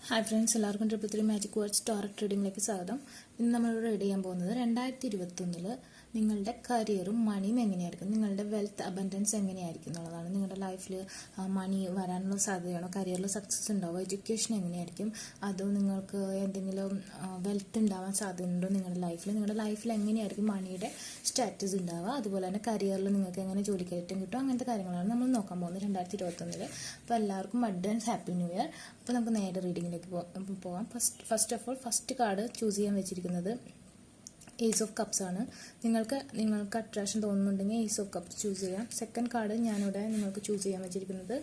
Hi friends, എല്ലാവർക്കും triple magic words ടാററ്റ് റീഡിങ്ങിലേക്ക് സ്വാഗതം. ഇന്ന് നമ്മൾ റീഡ് ചെയ്യാൻ പോകുന്നത് 2021 നിങ്ങളുടെ കരിയറും മണിയും എങ്ങനെയായിരിക്കും, നിങ്ങളുടെ വെൽത്ത് അബൻഡൻസ് എങ്ങനെയായിരിക്കും എന്നുള്ളതാണ്. നിങ്ങളുടെ ലൈഫിൽ മണി വരാനുള്ള സാധ്യതയാണോ, കരിയറിൽ സക്സസ് ഉണ്ടാവുമോ, എഡ്യൂക്കേഷൻ എങ്ങനെയായിരിക്കും, അതോ നിങ്ങൾക്ക് എന്തെങ്കിലും വെൽത്ത് ഉണ്ടാവാൻ സാധ്യതയുണ്ടോ നിങ്ങളുടെ ലൈഫിൽ എങ്ങനെയായിരിക്കും മണിയുടെ സ്റ്റാറ്റസ് ഉണ്ടാവുക, അതുപോലെ തന്നെ കരിയറിൽ നിങ്ങൾക്ക് എങ്ങനെ ജോലിക്കയറ്റം കിട്ടും, അങ്ങനത്തെ കാര്യങ്ങളാണ് നമ്മൾ നോക്കാൻ പോകുന്നത് 2021. അപ്പോൾ എല്ലാവർക്കും അഡ്വാൻസ് ഹാപ്പി ന്യൂ ഇയർ. അപ്പോൾ നമുക്ക് നേരെ റീഡിങ്ങിലേക്ക് പോകാം. First of all first card choose ചെയ്യാൻ വെച്ചിരിക്കുന്നത് ഏസ് ഓഫ് കപ്സ് ആണ്. നിങ്ങൾക്ക് അട്രാക്ഷൻ തോന്നുന്നുണ്ടെങ്കിൽ ഏസ് ഓഫ് കപ്സ് ചൂസ് ചെയ്യാം. സെക്കൻഡ് കാർഡ് ഞാനിവിടെ നിങ്ങൾക്ക് ചൂസ് ചെയ്യാൻ വെച്ചിരിക്കുന്നത്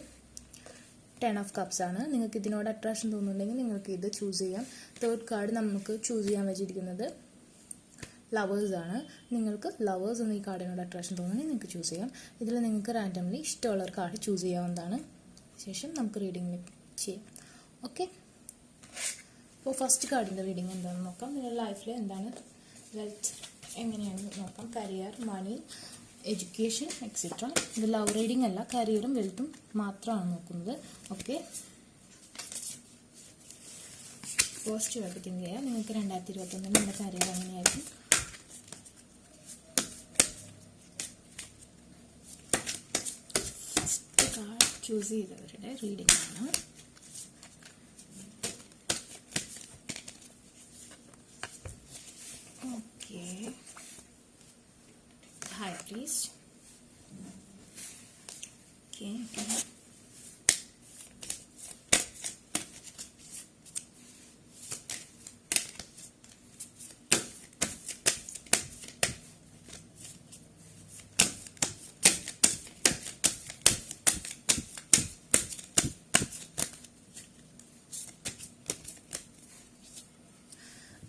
10 ഓഫ് കപ്സ് ആണ്. നിങ്ങൾക്ക് ഇതിനോട് അട്രാക്ഷൻ തോന്നുന്നുണ്ടെങ്കിൽ നിങ്ങൾക്ക് ഇത് ചൂസ് ചെയ്യാം. തേർഡ് കാർഡ് നമുക്ക് ചൂസ് ചെയ്യാൻ വെച്ചിരിക്കുന്നത് ലവേഴ്സ് ആണ്. നിങ്ങൾക്ക് ലവേഴ്സ് എന്ന ഈ കാർഡിനോട് അട്രാക്ഷൻ തോന്നുന്നുണ്ടെങ്കിൽ നിങ്ങൾക്ക് ചൂസ് ചെയ്യാം. ഇതിൽ നിങ്ങൾക്ക് റാൻഡംലി ഇഷ്ടമുള്ള ഒരു കാർഡ് ചൂസ് ചെയ്യാവുന്നതാണ്. ശേഷം നമുക്ക് റീഡിങ്ങിലേക്ക് ചെയ്യാം. ഓക്കെ, അപ്പോൾ ഫസ്റ്റ് കാർഡിൻ്റെ റീഡിങ് എന്താണെന്ന് നോക്കാം. നിങ്ങളുടെ ലൈഫിൽ എന്താണ് വെൽത്ത് എങ്ങനെയാണെന്ന് നോക്കാം. കരിയർ, മണി, എഡ്യൂക്കേഷൻ എക്സെട്ര. ഇത് ലവ് റീഡിംഗ് അല്ല, കരിയറും വെൽത്തും മാത്രമാണ് നോക്കുന്നത്. ഓക്കെ, പോസിറ്റീവായിട്ട് തിങ്ക് ചെയ്യാം. നിങ്ങൾക്ക് 2021 നിങ്ങളുടെ കരിയർ എങ്ങനെയായിരിക്കും. ഫസ്റ്റ് കാർഡ് ചൂസ് ചെയ്തവരുടെ റീഡിംഗ് ആണ്. High Priest. Okay.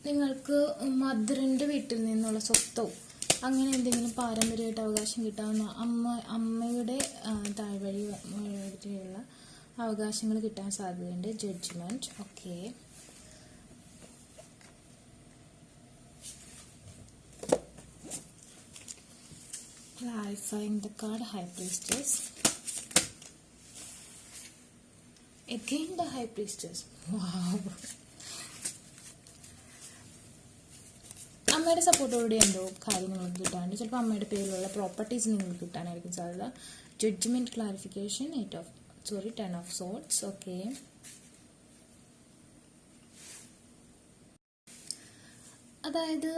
നിങ്ങൾക്ക് മദറിൻ്റെ വീട്ടിൽ നിന്നുള്ള സ്വത്തോ അങ്ങനെ എന്തെങ്കിലും പാരമ്പര്യമായിട്ട് അവകാശം കിട്ടാവുന്ന അമ്മയുടെ താഴ്വഴിയുള്ള അവകാശങ്ങൾ കിട്ടാൻ സാധ്യതയുണ്ട്. Judgement. Okay, clarifying the card High Priestess. Again the High Priestess. Wow. അമ്മയുടെ സപ്പോർട്ടോടുകൂടി എന്തോ കാര്യം നിങ്ങൾക്ക് കിട്ടാറുണ്ട്. ചിലപ്പോൾ അമ്മയുടെ പേരിലുള്ള പ്രോപ്പർട്ടീസ് നിങ്ങൾക്ക് കിട്ടാനായിരിക്കും സാധ്യത. Judgement, clarification, 10 of swords. Okay, അതായത്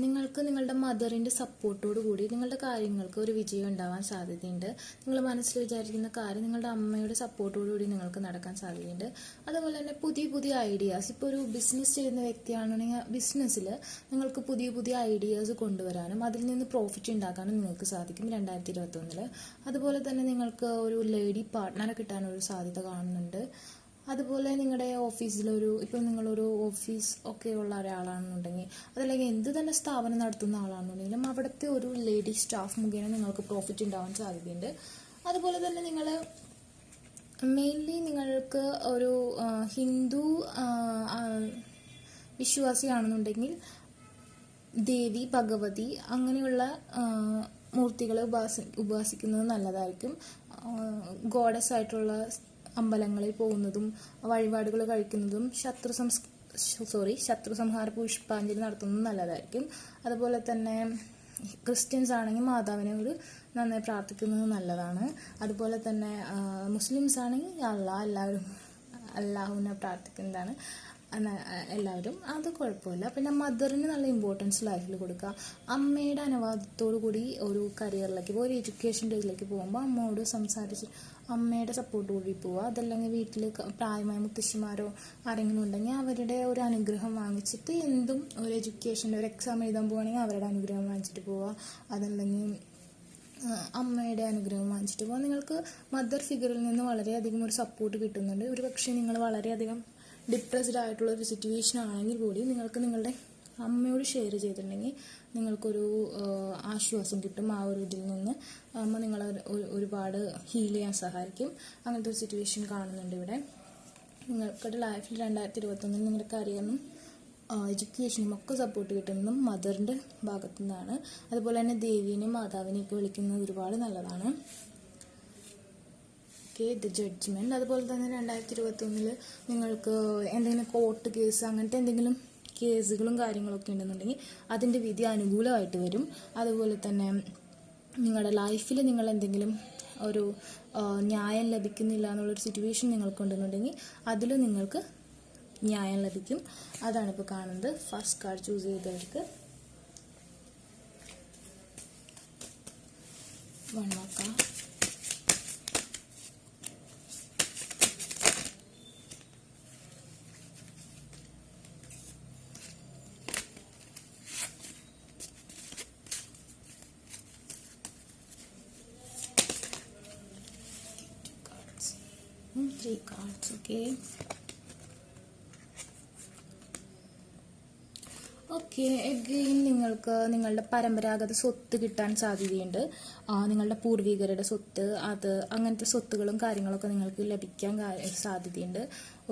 നിങ്ങൾക്ക് നിങ്ങളുടെ മദറിൻ്റെ സപ്പോർട്ടോടു കൂടി നിങ്ങളുടെ കാര്യങ്ങൾക്ക് ഒരു വിജയം ഉണ്ടാവാൻ സാധ്യതയുണ്ട്. നിങ്ങൾ മനസ്സിൽ വിചാരിക്കുന്ന കാര്യം നിങ്ങളുടെ അമ്മയുടെ സപ്പോർട്ടോടു കൂടി നിങ്ങൾക്ക് നടക്കാൻ സാധ്യതയുണ്ട്. അതുപോലെ തന്നെ പുതിയ പുതിയ ഐഡിയാസ്, ഇപ്പോൾ ഒരു ബിസിനസ് ചെയ്യുന്ന വ്യക്തിയാണെങ്കിൽ ബിസിനസ്സിൽ നിങ്ങൾക്ക് പുതിയ പുതിയ ഐഡിയാസ് കൊണ്ടുവരാനും അതിൽ നിന്ന് പ്രോഫിറ്റ് ഉണ്ടാക്കാനും നിങ്ങൾക്ക് സാധിക്കും 2021. അതുപോലെ തന്നെ നിങ്ങൾക്ക് ഒരു ലേഡി പാർട്ട്ണറെ കിട്ടാനൊരു സാധ്യത കാണുന്നുണ്ട്. അതുപോലെ നിങ്ങളുടെ ഇപ്പോൾ നിങ്ങളൊരു ഓഫീസ് ഒക്കെ ഉള്ള ഒരാളാണെന്നുണ്ടെങ്കിൽ, അതല്ലെങ്കിൽ എന്ത് തന്നെ സ്ഥാപനം നടത്തുന്ന ആളാണെന്നുണ്ടെങ്കിലും അവിടുത്തെ ഒരു ലേഡി സ്റ്റാഫ് മുഖേന നിങ്ങൾക്ക് പ്രോഫിറ്റ് ഉണ്ടാവാൻ സാധ്യതയുണ്ട്. അതുപോലെ തന്നെ നിങ്ങൾ മെയിൻലി നിങ്ങൾക്ക് ഒരു ഹിന്ദു വിശ്വാസിയാണെന്നുണ്ടെങ്കിൽ ദേവി, ഭഗവതി അങ്ങനെയുള്ള മൂർത്തികളെ ഉപാസിക്കുന്നത് നല്ലതായിരിക്കും. ഗോഡസ് ആയിട്ടുള്ള അമ്പലങ്ങളിൽ പോകുന്നതും വഴിപാടുകൾ കഴിക്കുന്നതും ശത്രു സംഹാര പുഷ്പാഞ്ജലി നടത്തുന്നതും നല്ലതായിരിക്കും. അതുപോലെ തന്നെ ക്രിസ്ത്യൻസ് ആണെങ്കിൽ മാതാവിനോട് നന്നായി പ്രാർത്ഥിക്കുന്നത് നല്ലതാണ്. അതുപോലെ തന്നെ മുസ്ലിംസ് ആണെങ്കിൽ അള്ളാഹുവിനെ പ്രാർത്ഥിക്കുന്നതാണ് എല്ലാവരും. അത് കുഴപ്പമില്ല. പിന്നെ മദറിന് നല്ല ഇമ്പോർട്ടൻസ് ലൈഫിൽ കൊടുക്കുക. അമ്മയുടെ അനുവാദത്തോടു കൂടി ഒരു കരിയറിലേക്ക് ഒരു എഡ്യൂക്കേഷൻ്റെ പോകുമ്പോൾ അമ്മയോട് സംസാരിച്ച് അമ്മയുടെ സപ്പോർട്ട് കൂടി പോവുക. അതല്ലെങ്കിൽ വീട്ടിൽ പ്രായമായ മുത്തശ്ശിമാരോ ആരെങ്കിലും ഉണ്ടെങ്കിൽ അവരുടെ ഒരു അനുഗ്രഹം വാങ്ങിച്ചിട്ട് എന്തും ഒരു എഡ്യൂക്കേഷൻ്റെ ഒരു എക്സാം എഴുതാൻ പോവുകയാണെങ്കിൽ അവരുടെ അനുഗ്രഹം വാങ്ങിച്ചിട്ട് പോവുക. അതല്ലെങ്കിൽ അമ്മയുടെ അനുഗ്രഹം വാങ്ങിച്ചിട്ട് പോവുക. നിങ്ങൾക്ക് മദർ ഫിഗറിൽ നിന്ന് വളരെയധികം ഒരു സപ്പോർട്ട് കിട്ടുന്നുണ്ട്. ഒരു പക്ഷേ നിങ്ങൾ വളരെയധികം ഡിപ്രസ്ഡ് ആയിട്ടുള്ള ഒരു സിറ്റുവേഷൻ ആണെങ്കിൽ കൂടി നിങ്ങൾക്ക് നിങ്ങളുടെ അമ്മയോട് ഷെയർ ചെയ്തിട്ടുണ്ടെങ്കിൽ നിങ്ങൾക്കൊരു ആശ്വാസം കിട്ടും. ആ ഒരു ഇതിൽ നിന്ന് അമ്മ നിങ്ങളെ ഒരുപാട് ഹീൽ ചെയ്യാൻ സഹായിക്കും. അങ്ങനത്തെ ഒരു സിറ്റുവേഷൻ കാണുന്നുണ്ട് ഇവിടെ. നിങ്ങൾക്കുടെ ലൈഫിൽ 2021 നിങ്ങളുടെ കരിയറിനും എഡ്യൂക്കേഷനും ഒക്കെ സപ്പോർട്ട് കിട്ടുന്നതും മദറിൻ്റെ ഭാഗത്തു നിന്നാണ്. അതുപോലെ തന്നെ ദേവീനെയും മാതാവിനെയൊക്കെ വിളിക്കുന്നത് ഒരുപാട് നല്ലതാണ്. Okay, the judgement. അതുപോലെ തന്നെ 2021 നിങ്ങൾക്ക് എന്തെങ്കിലും കോർട്ട് കേസ് അങ്ങനത്തെ എന്തെങ്കിലും കേസുകളും കാര്യങ്ങളൊക്കെ ഉണ്ടെന്നുണ്ടെങ്കിൽ അതിൻ്റെ വിധി അനുകൂലമായിട്ട് വരും. അതുപോലെ തന്നെ നിങ്ങളുടെ ലൈഫിൽ നിങ്ങൾ എന്തെങ്കിലും ഒരു ന്യായം ലഭിക്കുന്നില്ല എന്നുള്ളൊരു സിറ്റുവേഷൻ നിങ്ങൾക്കുണ്ടെന്നുണ്ടെങ്കിൽ അതിൽ നിങ്ങൾക്ക് ന്യായം ലഭിക്കും. അതാണ് ഇപ്പോൾ കാണുന്നത്. ഫസ്റ്റ് കാർഡ് ചൂസ് ചെയ്തവർക്ക് one more card. Three cards, okay. Okay, again നിങ്ങൾക്ക് നിങ്ങളുടെ പരമ്പരാഗത സ്വത്ത് കിട്ടാൻ സാധ്യതയുണ്ട്. നിങ്ങളുടെ പൂർവികരുടെ സ്വത്ത്, അത് അങ്ങനത്തെ സ്വത്തുകളും കാര്യങ്ങളൊക്കെ നിങ്ങൾക്ക് ലഭിക്കാൻ സാധ്യതയുണ്ട്.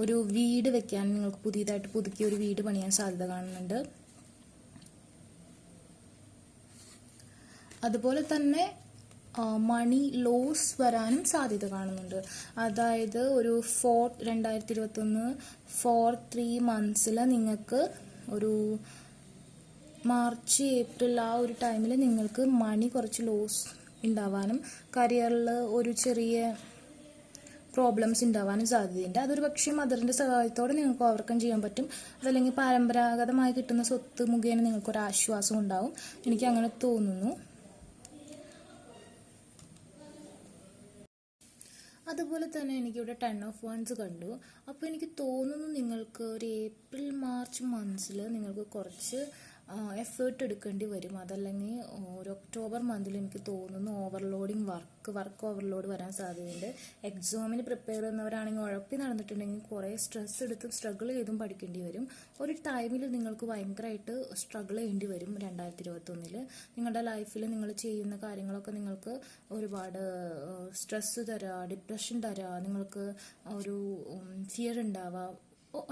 ഒരു വീട് വെക്കാൻ നിങ്ങൾക്ക് പുതിയതായിട്ട് പുതുക്കി ഒരു വീട് പണിയാൻ സാധ്യത കാണുന്നുണ്ട്. അതുപോലെ തന്നെ മണി ലോസ് വരാനും സാധ്യത കാണുന്നുണ്ട്. അതായത് ഒരു 2021 3 മന്ത്സിൽ നിങ്ങൾക്ക് ഒരു മാർച്ച് ഏപ്രിൽ ആ ഒരു ടൈമിൽ നിങ്ങൾക്ക് മണി കുറച്ച് ലോസ് ഉണ്ടാവാനും കരിയറിൽ ഒരു ചെറിയ പ്രോബ്ലംസ് ഉണ്ടാവാനും സാധ്യതയുണ്ട്. അതൊരു പക്ഷേ മദറിൻ്റെ സഹായത്തോടെ നിങ്ങൾക്ക് ഓവർകം ചെയ്യാൻ പറ്റും. അതല്ലെങ്കിൽ പരമ്പരാഗതമായി കിട്ടുന്ന സ്വത്ത് മുഖേന നിങ്ങൾക്കൊരു ആശ്വാസം ഉണ്ടാവും. എനിക്ക് അങ്ങനെ തോന്നുന്നു. അതുപോലെ തന്നെ എനിക്കിവിടെ 10 ഓഫ് വൺസ് കണ്ടു. അപ്പോൾ എനിക്ക് തോന്നുന്നു നിങ്ങൾക്ക് ഒരു ഏപ്രിൽ മാർച്ച് മന്ത്സിൽ നിങ്ങൾക്ക് കുറച്ച് എഫേർട്ട് എടുക്കേണ്ടി വരും. അതല്ലെങ്കിൽ ഒരു ഒക്ടോബർ മന്തിൽ എനിക്ക് തോന്നുന്നു ഓവർലോഡിങ് വർക്ക് ഓവർലോഡ് വരാൻ സാധ്യതയുണ്ട്. എക്സാമിന് പ്രിപ്പയർ ചെയ്യുന്നവരാണെങ്കിൽ ഉഴപ്പി നടന്നിട്ടുണ്ടെങ്കിൽ കുറേ സ്ട്രെസ് എടുത്തും സ്ട്രഗിൾ ചെയ്തും പഠിക്കേണ്ടി വരും. ഒരു ടൈമിൽ നിങ്ങൾക്ക് ഭയങ്കരമായിട്ട് സ്ട്രഗിൾ ചെയ്യേണ്ടി വരും. 2021 നിങ്ങളുടെ ലൈഫിൽ നിങ്ങൾ ചെയ്യുന്ന കാര്യങ്ങളൊക്കെ നിങ്ങൾക്ക് ഒരുപാട് സ്ട്രെസ് തരാ, ഡിപ്രഷൻ തരാ, നിങ്ങൾക്ക് ഒരു ഫിയർ ഉണ്ടാവുക.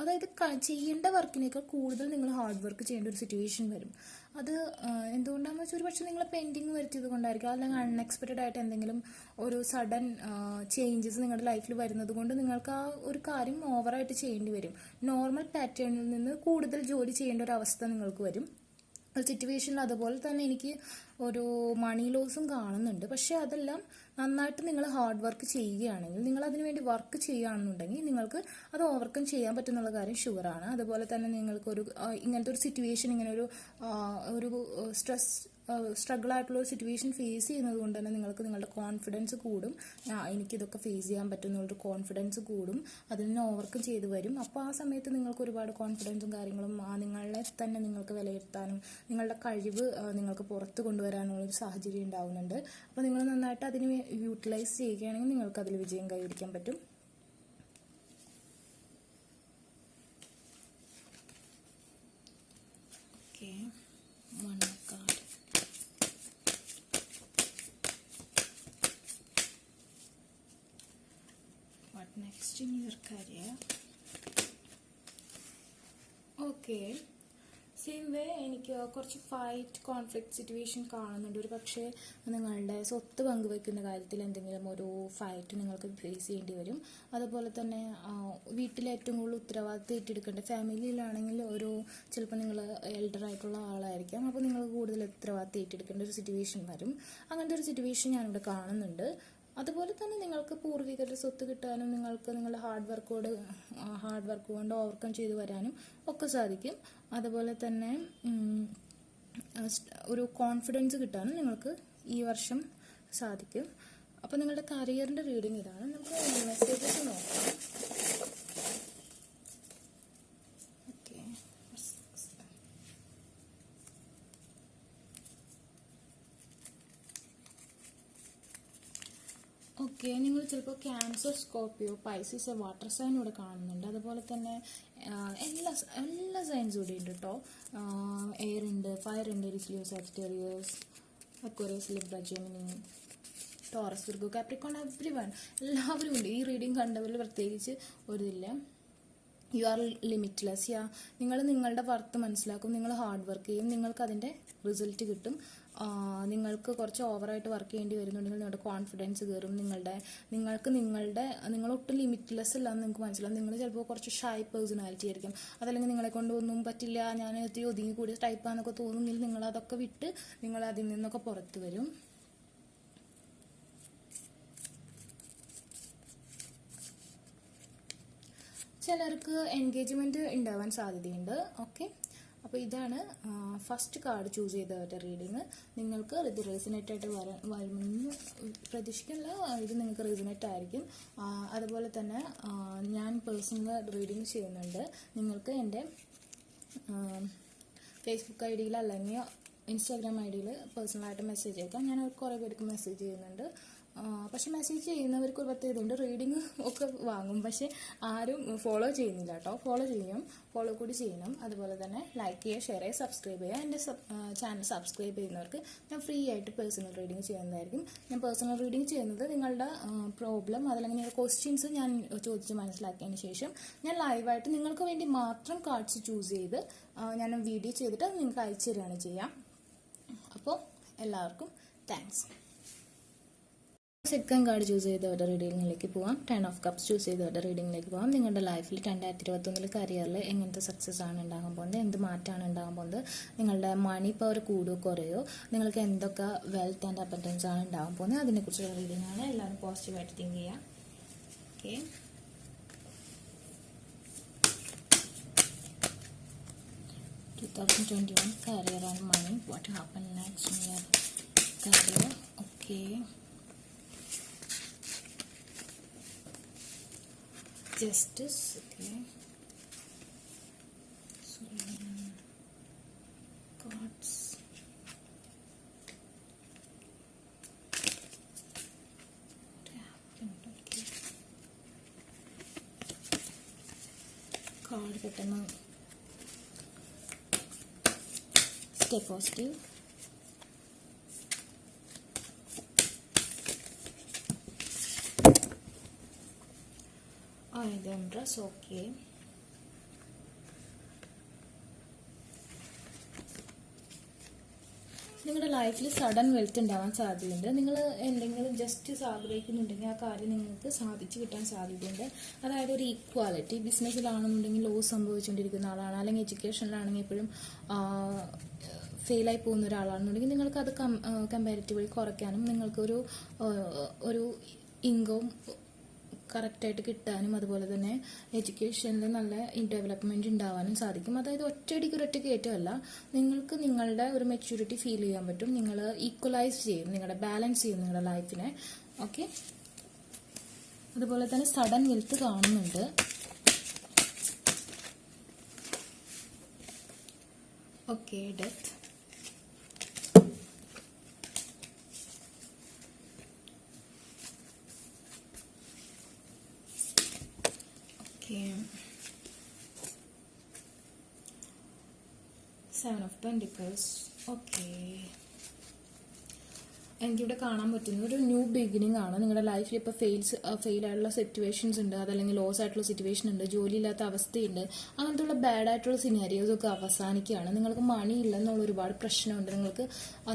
അതായത് ചെയ്യേണ്ട വർക്കിനേക്കാൾ കൂടുതൽ നിങ്ങൾ ഹാർഡ് വർക്ക് ചെയ്യേണ്ട ഒരു സിറ്റുവേഷൻ വരും. അത് എന്തുകൊണ്ടാണെന്ന് വെച്ചാൽ ഒരു പക്ഷേ നിങ്ങൾ പെൻഡിങ് വരുത്തിയത് കൊണ്ടായിരിക്കും, അല്ലെങ്കിൽ അൺഎക്സ്പെക്റ്റഡ് ആയിട്ട് എന്തെങ്കിലും ഒരു സഡൻ ചേഞ്ചസ് നിങ്ങളുടെ ലൈഫിൽ വരുന്നത് കൊണ്ട് നിങ്ങൾക്ക് ആ ഒരു കാര്യം ഓവറായിട്ട് ചെയ്യേണ്ടി വരും. നോർമൽ പാറ്റേണിൽ നിന്ന് കൂടുതൽ ജോലി ചെയ്യേണ്ട ഒരു അവസ്ഥ നിങ്ങൾക്ക് വരും സിറ്റുവേഷനിൽ. അതുപോലെ തന്നെ എനിക്ക് ഒരു മണി ലോസും കാണുന്നുണ്ട്. പക്ഷേ അതെല്ലാം നന്നായിട്ട് നിങ്ങൾ ഹാർഡ് വർക്ക് ചെയ്യുകയാണെങ്കിൽ, നിങ്ങൾ അതിനു വേണ്ടി വർക്ക് ചെയ്യുകയാണെന്നുണ്ടെങ്കിൽ നിങ്ങൾക്ക് അത് ഓവർകം ചെയ്യാൻ പറ്റുന്നുള്ള കാര്യം ഷുവറാണ്. അതുപോലെ തന്നെ നിങ്ങൾക്കൊരു ഇങ്ങനത്തെ ഒരു സിറ്റുവേഷൻ, ഇങ്ങനെ ഒരു സ്ട്രഗിൾ ആയിട്ടുള്ള ഒരു സിറ്റുവേഷൻ ഫേസ് ചെയ്യുന്നത് കൊണ്ട് തന്നെ നിങ്ങൾക്ക് നിങ്ങളുടെ കോൺഫിഡൻസ് കൂടും. എനിക്കിതൊക്കെ ഫേസ് ചെയ്യാൻ പറ്റുന്നുള്ളൊരു കോൺഫിഡൻസ് കൂടും. അതിനെ ഓവർകം ചെയ്ത് വരും. അപ്പോൾ ആ സമയത്ത് നിങ്ങൾക്ക് ഒരുപാട് കോൺഫിഡൻസും കാര്യങ്ങളും നിങ്ങളെ തന്നെ നിങ്ങൾക്ക് വിലയിരുത്താനും നിങ്ങളുടെ കഴിവ് നിങ്ങൾക്ക് പുറത്ത് കൊണ്ടുവരാനുള്ളൊരു സാഹചര്യം ഉണ്ടാവുന്നുണ്ട്. അപ്പോൾ നിങ്ങൾ നന്നായിട്ട് അതിനെ യൂട്ടിലൈസ് ചെയ്യുകയാണെങ്കിൽ നിങ്ങൾക്ക് അതിൽ വിജയം കൈവരിക്കാൻ പറ്റും. Okay, one card. What next in your career? Okay. Same way എനിക്ക് കുറച്ച് കോൺഫ്ലിക്റ്റ് സിറ്റുവേഷൻ കാണുന്നുണ്ട്. ഒരു പക്ഷേ നിങ്ങളുടെ സ്വത്ത് പങ്കുവയ്ക്കുന്ന കാര്യത്തിൽ എന്തെങ്കിലും ഒരു ഫൈറ്റ് നിങ്ങൾക്ക് ഫേസ് ചെയ്യേണ്ടി വരും. അതുപോലെ തന്നെ വീട്ടിലെ ഏറ്റവും കൂടുതൽ ഉത്തരവാദിത്തം ഏറ്റെടുക്കേണ്ട ഫാമിലിയിലാണെങ്കിൽ ചിലപ്പോൾ നിങ്ങൾ എൽഡർ ആയിട്ടുള്ള ആളായിരിക്കാം. അപ്പോൾ നിങ്ങൾ കൂടുതൽ ഉത്തരവാദിത്തം ഏറ്റെടുക്കേണ്ട ഒരു സിറ്റുവേഷൻ വരും. അങ്ങനത്തെ ഒരു സിറ്റുവേഷൻ ഞാനിവിടെ കാണുന്നുണ്ട്. അതുപോലെ തന്നെ നിങ്ങൾക്ക് പൂർവികരുടെ സ്വത്ത് കിട്ടാനും നിങ്ങൾക്ക് നിങ്ങളുടെ ഹാർഡ് വർക്ക് കൊണ്ട് ഓവർകം ചെയ്ത് വരാനും ഒക്കെ സാധിക്കും. അതുപോലെ തന്നെ ഒരു കോൺഫിഡൻസ് കിട്ടാനും നിങ്ങൾക്ക് ഈ വർഷം സാധിക്കും. അപ്പോൾ നിങ്ങളുടെ കരിയറിൻ്റെ റീഡിങ് ഇതാണ്. നമുക്ക് മെസ്സേജസ് നോക്കാം. ഓക്കെ, നിങ്ങൾ ചിലപ്പോൾ Cancer, Scorpio, Pisces, water sign ഇവിടെ കാണുന്നുണ്ട്. അതുപോലെ തന്നെ എല്ലാ സൈൻസും ഇവിടെ ഉണ്ട് കേട്ടോ. എയർ ഉണ്ട്, ഫയർ ഉണ്ട്, Leo, Sagittarius, Aquarius, Libra, Gemini, Taurus, Virgo, Capricorn, എല്ലാവരും ഉണ്ട്. ഈ റീഡിങ് കണ്ടവരിൽ പ്രത്യേകിച്ച് ഒരിതില്ല. You are limitless. നിങ്ങൾ നിങ്ങളുടെ വർത്ത് മനസ്സിലാക്കും, നിങ്ങൾ ഹാർഡ് വർക്ക് ചെയ്യും, നിങ്ങൾക്ക് അതിൻ്റെ റിസൾട്ട് കിട്ടും. നിങ്ങൾക്ക് കുറച്ച് ഓവറായിട്ട് വർക്ക് ചെയ്യേണ്ടി വരുന്നുണ്ടെങ്കിൽ നിങ്ങളുടെ കോൺഫിഡൻസ് കയറും. നിങ്ങൾ ഒട്ടും ലിമിറ്റ്ലെസ് അല്ലാന്ന് നിങ്ങൾക്ക് മനസ്സിലാവും. നിങ്ങൾ ചിലപ്പോൾ കുറച്ച് ഷൈ പേഴ്സണാലിറ്റി ആയിരിക്കും. അതല്ലെങ്കിൽ നിങ്ങളെ കൊണ്ട് ഒന്നും പറ്റില്ല, ഞാൻ ഒത്തിരി ഒതുങ്ങി കൂടിയ ടൈപ്പാന്നൊക്കെ തോന്നുമെങ്കിൽ നിങ്ങൾ അതൊക്കെ വിട്ട് നിങ്ങൾ അതിൽ നിന്നൊക്കെ പുറത്ത് വരും. ചിലർക്ക് എൻഗേജ്മെന്റ് ഉണ്ടാവാൻ സാധ്യതയുണ്ട്. ഓക്കെ, അപ്പോൾ ഇതാണ് ഫസ്റ്റ് കാർഡ് ചൂസ് ചെയ്തവരുടെ റീഡിങ്. നിങ്ങൾക്ക് ഇത് റെസിനേറ്റ് ആയിട്ട് വരുമെന്ന് പ്രതീക്ഷിക്കുന്നില്ല. ഇത് നിങ്ങൾക്ക് റെസിനേറ്റ് ആയിരിക്കും. അതുപോലെ തന്നെ ഞാൻ പേഴ്സണൽ റീഡിങ് ചെയ്യുന്നുണ്ട്. നിങ്ങൾക്ക് എൻ്റെ ഫേസ്ബുക്ക് ഐ ഡിയിൽ അല്ലെങ്കിൽ ഇൻസ്റ്റാഗ്രാം ഐ ഡിയിൽ പേഴ്സണലായിട്ട് മെസ്സേജ് അയക്കാം. ഞാൻ കുറേ പേർക്ക് മെസ്സേജ് ചെയ്യുന്നുണ്ട്. പക്ഷെ മെസ്സേജ് ചെയ്യുന്നവർക്ക് ഒരു പ്രത്യേകതയുണ്ട്, റീഡിങ് ഒക്കെ വാങ്ങും, പക്ഷെ ആരും ഫോളോ ചെയ്യുന്നില്ല കേട്ടോ. ഫോളോ കൂടി ചെയ്യണം. അതുപോലെ തന്നെ ലൈക്ക് ചെയ്യുക, ഷെയർ ചെയ്യുക, സബ്സ്ക്രൈബ് ചെയ്യുക. എൻ്റെ ചാനൽ സബ്സ്ക്രൈബ് ചെയ്യുന്നവർക്ക് ഞാൻ ഫ്രീ ആയിട്ട് പേഴ്സണൽ റീഡിങ് ചെയ്യുന്നതായിരിക്കും. ഞാൻ പേഴ്സണൽ റീഡിങ് ചെയ്യുന്നത് നിങ്ങളുടെ പ്രോബ്ലം അതല്ലെങ്കിൽ നിങ്ങളുടെ ക്വസ്റ്റ്യൻസ് ഞാൻ ചോദിച്ച് മനസ്സിലാക്കിയതിന് ശേഷം ഞാൻ ലൈവായിട്ട് നിങ്ങൾക്ക് വേണ്ടി മാത്രം കാർഡ്സ് ചൂസ് ചെയ്ത് ഞാൻ വീഡിയോ ചെയ്തിട്ട് നിങ്ങൾക്ക് അയച്ചു തരികയാണ് ചെയ്യാം. അപ്പോൾ എല്ലാവർക്കും താങ്ക്സ്. സെക്കൻഡ് കാർഡ് ചൂസ് ചെയ്തവരുടെ റീഡിങ്ങിലേക്ക് പോകാം. 10 ഓഫ് കപ്സ് ചൂസ് ചെയ്തവരുടെ റീഡിങ്ങിലേക്ക് പോകാം. നിങ്ങളുടെ ലൈഫിൽ 2021 കരിയറിൽ എങ്ങനത്തെ സക്സസ് ആണ് ഉണ്ടാകാൻ പോകുന്നത്, എന്ത് മാറ്റമാണ് ഉണ്ടാകാൻ പോകുന്നത്, നിങ്ങളുടെ മണി പവർ കൂടുകയോ കുറയോ, നിങ്ങൾക്ക് എന്തൊക്കെ വെൽത്ത് ആൻഡ് അബണ്ടൻസ് ആണ് ഉണ്ടാകാൻ പോകുന്നത്, അതിനെക്കുറിച്ചുള്ള റീഡിംഗ് ആണ്. എല്ലാവരും പോസിറ്റീവായിട്ട് തിങ്ക് ചെയ്യാം. Okay, 2021 career and money, what happened next in your career. Okay, justice. Okay, so cards. Okay, card പെട്ടെന്ന് stay positive. The Empress. Okay, നിങ്ങളുടെ ലൈഫിൽ സഡൻ വെൽത്ത് ഉണ്ടാവാൻ സാധ്യതയുണ്ട്. നിങ്ങൾ എന്തെങ്കിലും ജസ്റ്റിസ് ആഗ്രഹിക്കുന്നുണ്ടെങ്കിൽ ആ കാര്യം നിങ്ങൾക്ക് സാധിച്ചു കിട്ടാൻ സാധ്യതയുണ്ട്. അതായത് ഒരു ഈക്വാലിറ്റി, ബിസിനസ്സിലാണെന്നുണ്ടെങ്കിൽ ലോസ് സംഭവിച്ചുകൊണ്ടിരിക്കുന്ന ആളാണ്, അല്ലെങ്കിൽ എഡ്യൂക്കേഷനിലാണെങ്കിൽ എപ്പോഴും ഫെയിലായി പോകുന്ന ഒരാളാണെന്നുണ്ടെങ്കിൽ നിങ്ങൾക്കത് കമ്പാരിറ്റീവ്ലി കുറയ്ക്കാനും നിങ്ങൾക്കൊരു ഇൻകം കറക്റ്റായിട്ട് കിട്ടാനും അതുപോലെ തന്നെ എഡ്യൂക്കേഷനിൽ നല്ല ഡെവലപ്മെൻറ്റ് ഉണ്ടാവാനും സാധിക്കും. അതായത് ഒറ്റ കയറ്റമല്ല, നിങ്ങൾക്ക് നിങ്ങളുടെ ഒരു മെച്യൂരിറ്റി ഫീൽ ചെയ്യാൻ പറ്റും. നിങ്ങൾ ഈക്വലൈസ് ചെയ്യും, നിങ്ങളുടെ ബാലൻസ് ചെയ്യും നിങ്ങളുടെ ലൈഫിനെ. ഓക്കെ, അതുപോലെ തന്നെ സഡൻ വെൽത്ത് കാണുന്നുണ്ട്. Okay, death. Seven of Pentacles. Okay, എനിക്കിവിടെ കാണാൻ പറ്റുന്ന ഒരു ന്യൂ ബിഗിനിങ് ആണ്. നിങ്ങളുടെ ലൈഫിൽ ഇപ്പോൾ ഫെയിൽ ആയിട്ടുള്ള സിറ്റുവേഷൻസ് ഉണ്ട്, അതല്ലെങ്കിൽ ലോസ് ആയിട്ടുള്ള സിറ്റുവേഷൻ ഉണ്ട്, ജോലി ഇല്ലാത്ത അവസ്ഥയുണ്ട്, അങ്ങനത്തെ ബാഡ് ആയിട്ടുള്ള സിനാരിയോസ് ഒക്കെ അവസാനിക്കുകയാണ്. നിങ്ങൾക്ക് മണി ഇല്ലെന്നുള്ള ഒരുപാട് പ്രശ്നമുണ്ട്.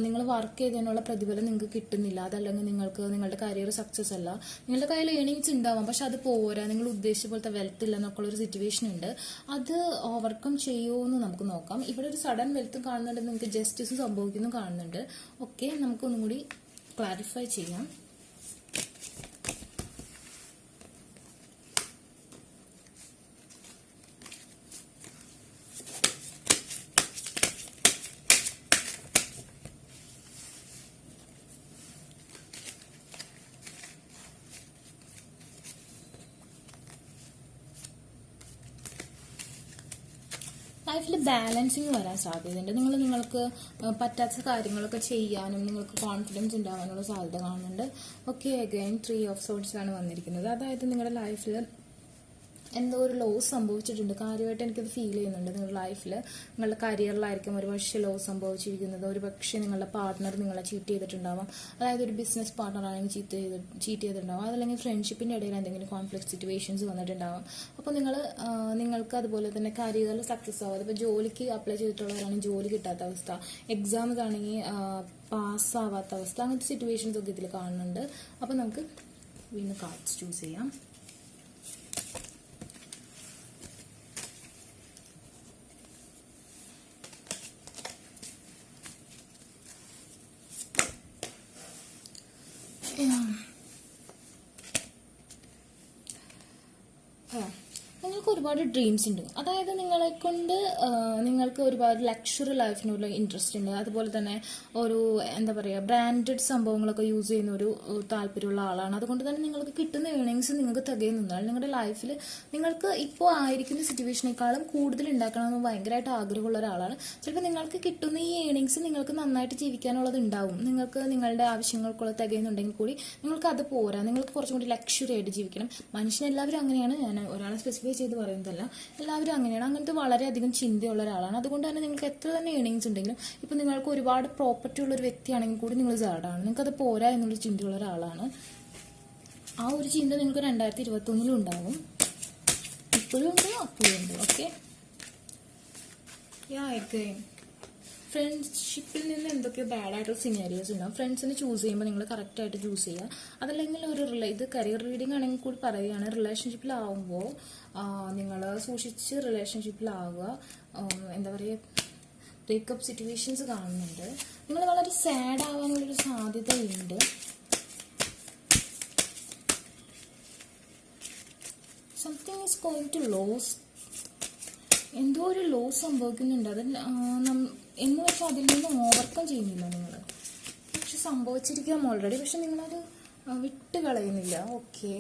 നിങ്ങൾ വർക്ക് ചെയ്തതിനുള്ള പ്രതിഫലം നിങ്ങൾക്ക് കിട്ടുന്നില്ല, അതല്ലെങ്കിൽ നിങ്ങളുടെ കരിയർ സക്സസ് അല്ല. നിങ്ങളുടെ കയ്യിൽ ഏണിങ്സ് ഉണ്ടാവാം, പക്ഷെ അത് പോരാ, നിങ്ങൾ ഉദ്ദേശിച്ച പോലത്തെ വെൽത്ത് ഇല്ല എന്നൊക്കെ ഒരു സിറ്റുവേഷൻ ഉണ്ട്. അത് ഓവർകം ചെയ്യുമോ എന്ന് നമുക്ക് നോക്കാം. ഇവിടെ ഒരു സഡൻ വെൽത്ത് കാണുന്നുണ്ട്, നിങ്ങൾക്ക് ജസ്റ്റിസ് സംഭവിക്കുന്നു കാണുന്നുണ്ട്. ഓക്കെ, നമുക്കൊന്നും കൂടി ക്ലാരിഫൈ ചെയ്യാം. ലൈഫിൽ ബാലൻസിങ് വരാൻ സാധ്യതയുണ്ട്. നിങ്ങൾക്ക് പറ്റാത്ത കാര്യങ്ങളൊക്കെ ചെയ്യാനും നിങ്ങൾക്ക് കോൺഫിഡൻസ് ഉണ്ടാവാനുള്ള സാധ്യത കാണുന്നുണ്ട്. ഓക്കെ, അഗൈൻ 3 ഓഫ് സോർട്സ് ആണ് വന്നിരിക്കുന്നത്. അതായത് നിങ്ങളുടെ ലൈഫിൽ എന്തോ ഒരു ലോസ് സംഭവിച്ചിട്ടുണ്ട്. കാര്യമായിട്ട് എനിക്കത് ഫീൽ ചെയ്യുന്നുണ്ട്. നിങ്ങളുടെ ലൈഫിൽ നിങ്ങളുടെ കരിയറിലായിരിക്കും ഒരു പക്ഷേ ലോസ് സംഭവിച്ചിരിക്കുന്നത്. ഒരു പക്ഷേ നിങ്ങളുടെ പാർട്ട്ണർ നിങ്ങളെ ചീറ്റ് ചെയ്തിട്ടുണ്ടാവാം. അതായത് ഒരു ബിസിനസ് പാർട്ട്ണർ ആണെങ്കിൽ ചീറ്റ് ചെയ്തിട്ടുണ്ടാവാം. അതല്ലെങ്കിൽ ഫ്രണ്ട്ഷിപ്പിൻ്റെ ഇടയിൽ എന്തെങ്കിലും കോൺഫ്ലിക്റ്റ് സിറ്റുവേഷൻസ് വന്നിട്ടുണ്ടാവാം. അപ്പോൾ നിങ്ങൾക്ക് അതുപോലെ തന്നെ കരിയറിൽ സക്സസ് ആവാതെ ഇപ്പോൾ ജോലിക്ക് അപ്ലൈ ചെയ്തിട്ടുള്ളവരാണെങ്കിൽ ജോലി കിട്ടാത്ത അവസ്ഥ, എക്സാംസ് ആണെങ്കിൽ പാസ്സാവാത്ത അവസ്ഥ, അങ്ങനത്തെ സിറ്റുവേഷൻസ് ഒക്കെ ഇതിൽ കാണുന്നുണ്ട്. അപ്പോൾ നമുക്ക് വീണ്ടും കാർഡ്സ് ചൂസ് ചെയ്യാം. നിങ്ങൾക്ക് ഒരുപാട് ഡ്രീംസ് ഉണ്ട്. അതായത് നിങ്ങളെ കൊണ്ട് നിങ്ങൾക്ക് ഒരുപാട് ലക്ഷറി ലൈഫിനുള്ള ഇൻട്രസ്റ്റ് ഉണ്ട്. അതുപോലെ തന്നെ ഒരു എന്താ പറയുക ബ്രാൻഡഡ് സംഭവങ്ങളൊക്കെ യൂസ് ചെയ്യുന്ന ഒരു താല്പര്യമുള്ള ആളാണ്. അതുകൊണ്ട് തന്നെ നിങ്ങൾക്ക് കിട്ടുന്ന ഏണിങ്സ് നിങ്ങൾക്ക് തികയുന്നതാണ്. നിങ്ങളുടെ ലൈഫിൽ നിങ്ങൾക്ക് ഇപ്പോൾ ആയിരിക്കുന്ന സിറ്റുവേഷനേക്കാളും കൂടുതൽ ഉണ്ടാക്കണമെന്ന് ഭയങ്കരമായിട്ട് ആഗ്രഹമുള്ള ഒരാളാണ്. ചിലപ്പോൾ നിങ്ങൾക്ക് കിട്ടുന്ന ഈ ഏണിങ്സ് നിങ്ങൾക്ക് നന്നായിട്ട് ജീവിക്കാനുള്ളത് ഉണ്ടാവും. നിങ്ങൾക്ക് നിങ്ങളുടെ ആവശ്യങ്ങൾക്കുള്ള തികയുന്നുണ്ടെങ്കിൽ കൂടി നിങ്ങൾക്ക് അത് പോരാ. നിങ്ങൾക്ക് കുറച്ചും കൂടി ലക്ഷറി ആയിട്ട് ജീവിക്കണം. മനുഷ്യനെല്ലാവരും അങ്ങനെയാണ്. ഞാൻ ഒരാളെ സ്പെസിഫൈ ചെയ്ത് പറയുന്നതല്ല, എല്ലാവരും അങ്ങനെയാണ്. അങ്ങനത്തെ വളരെയധികം ചിന്തയുള്ള ഒരാളാണ്. അതുകൊണ്ട് തന്നെ നിങ്ങൾക്ക് എത്ര തന്നെ ഏണിങ്സ് ഉണ്ടെങ്കിലും ഇപ്പം നിങ്ങൾക്ക് ഒരുപാട് പ്രോപ്പർട്ടി ഉള്ള ഒരു വ്യക്തിയാണെങ്കിൽ കൂടി നിങ്ങൾ സാഡാണ്. നിങ്ങൾക്കത് പോരാ എന്നുള്ള ചിന്തയുള്ള ഒരാളാണ്. ആ ഒരു ചിന്ത നിങ്ങൾക്ക് 2021 ഉണ്ടാവും. ഇപ്പോഴും ഉണ്ട്, അപ്പോഴും ഉണ്ട്. ഓക്കെ, ഫ്രണ്ട്ഷിപ്പിൽ നിന്ന് എന്തൊക്കെയോ ബാഡായിട്ടുള്ള സിനാരിയോസ് ഉണ്ടാവും. ഫ്രണ്ട്സിനെ ചൂസ് ചെയ്യുമ്പോൾ നിങ്ങൾ കറക്റ്റായിട്ട് ചൂസ് ചെയ്യുക. അതല്ലെങ്കിൽ ഇത് കരിയർ റീഡിംഗ് ആണെങ്കിൽ കൂടി പറയുകയാണ്, റിലേഷൻഷിപ്പിലാവുമ്പോൾ നിങ്ങൾ സൂക്ഷിച്ച് റിലേഷൻഷിപ്പിലാവുക. എന്താ പറയുക, ബ്രേക്കപ്പ് സിറ്റുവേഷൻസ് കാണുന്നുണ്ട്. നിങ്ങൾ വളരെ സാഡ് ആവാനുള്ളൊരു സാധ്യതയുണ്ട്. Something is going to loss. എന്തോ ഒരു ലോസ് സംഭവിക്കുന്നുണ്ട്. അത് എന്ന് വെച്ചാൽ അതിൽ നിന്ന് ഓവർകം ചെയ്യുന്നില്ല നിങ്ങൾ. പക്ഷെ സംഭവിച്ചിരിക്കാം ഓൾറെഡി. പക്ഷെ നിങ്ങളത് വിട്ട് കളയുന്നില്ല. Okay,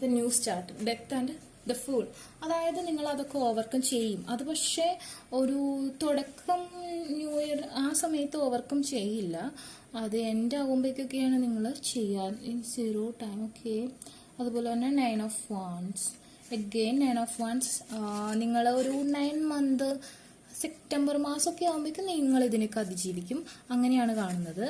the new start, death and the fool. അതായത് നിങ്ങൾ അതൊക്കെ ഓവർകം ചെയ്യും. അത് പക്ഷേ ഒരു തുടക്കം ന്യൂ ഇയർ ആ സമയത്ത് ഓവർകം ചെയ്യില്ല. അത് എൻഡ് ആകുമ്പോഴേക്കൊക്കെയാണ് നിങ്ങൾ ചെയ്യാൻ. In 0 time. ഓക്കെ, അതുപോലെ തന്നെ 9 of Wands. Again 9 of Wands. നിങ്ങൾ ഒരു 9 month സെപ്റ്റംബർ മാസമൊക്കെ ആകുമ്പോഴേക്കും നിങ്ങൾ ഇതിനൊക്കെ അതിജീവിക്കും. അങ്ങനെയാണ് കാണുന്നത്.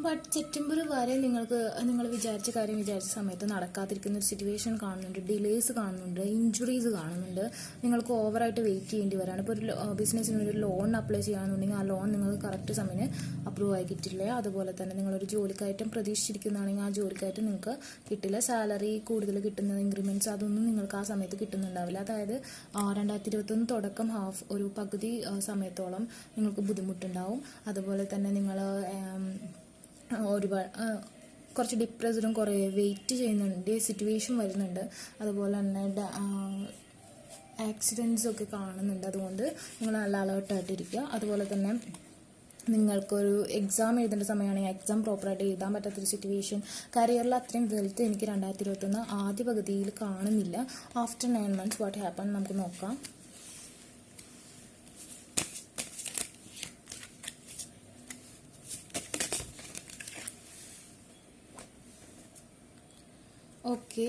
ബട്ട് സെപ്റ്റംബർ വരെ നിങ്ങൾ വിചാരിച്ച കാര്യം വിചാരിച്ച സമയത്ത് നടക്കാതിരിക്കുന്ന ഒരു സിറ്റുവേഷൻ കാണുന്നുണ്ട്. ഡിലേസ് കാണുന്നുണ്ട്, ഇഞ്ചുറീസ് കാണുന്നുണ്ട്. നിങ്ങൾക്ക് ഓവറായിട്ട് വെയിറ്റ് ചെയ്യേണ്ടി വരാണ്. ഇപ്പോൾ ഒരു ബിസിനസ്സിന് ഒരു ലോൺ അപ്ലൈ ചെയ്യാന്നുണ്ടെങ്കിൽ ആ ലോൺ നിങ്ങൾക്ക് കറക്റ്റ് സമയത്ത് അപ്രൂവ് ആയി കിട്ടില്ല. അതുപോലെ തന്നെ നിങ്ങളൊരു ജോലിക്കയറ്റം പ്രതീക്ഷിച്ചിരിക്കുന്നതാണെങ്കിൽ ആ ജോലിക്കയറ്റം നിങ്ങൾക്ക് കിട്ടില്ല. സാലറി കൂടുതൽ കിട്ടുന്ന ഇൻക്രിമെൻറ്റ്സ് അതൊന്നും നിങ്ങൾക്ക് ആ സമയത്ത് കിട്ടുന്നുണ്ടാവില്ല. അതായത് 2021 തുടക്കം ഒരു പകുതി സമയത്തോളം നിങ്ങൾക്ക് ബുദ്ധിമുട്ടുണ്ടാവും. അതുപോലെ തന്നെ നിങ്ങൾ ഒരുപാട് കുറച്ച് ഡിപ്രസ്ഡും കുറേ വെയിറ്റ് ചെയ്യുന്നുണ്ട് സിറ്റുവേഷൻ വരുന്നുണ്ട്. അതുപോലെ തന്നെ ആക്സിഡൻസ് ഒക്കെ കാണുന്നുണ്ട്. അതുകൊണ്ട് നിങ്ങൾ നല്ല അലേർട്ടായിട്ടിരിക്കുക. അതുപോലെ തന്നെ നിങ്ങൾക്കൊരു എക്സാം എഴുതേണ്ട സമയമാണെങ്കിൽ എക്സാം പ്രോപ്പറായിട്ട് എഴുതാൻ പറ്റാത്തൊരു സിറ്റുവേഷൻ. കരിയറിൽ അത്രയും വെൽത്ത് എനിക്ക് 2021 ആദ്യ പകുതിയിൽ കാണുന്നില്ല. ആഫ്റ്റർ 9 months വാട്ട് ഹാപ്പൻ നമുക്ക് നോക്കാം. ഓക്കെ,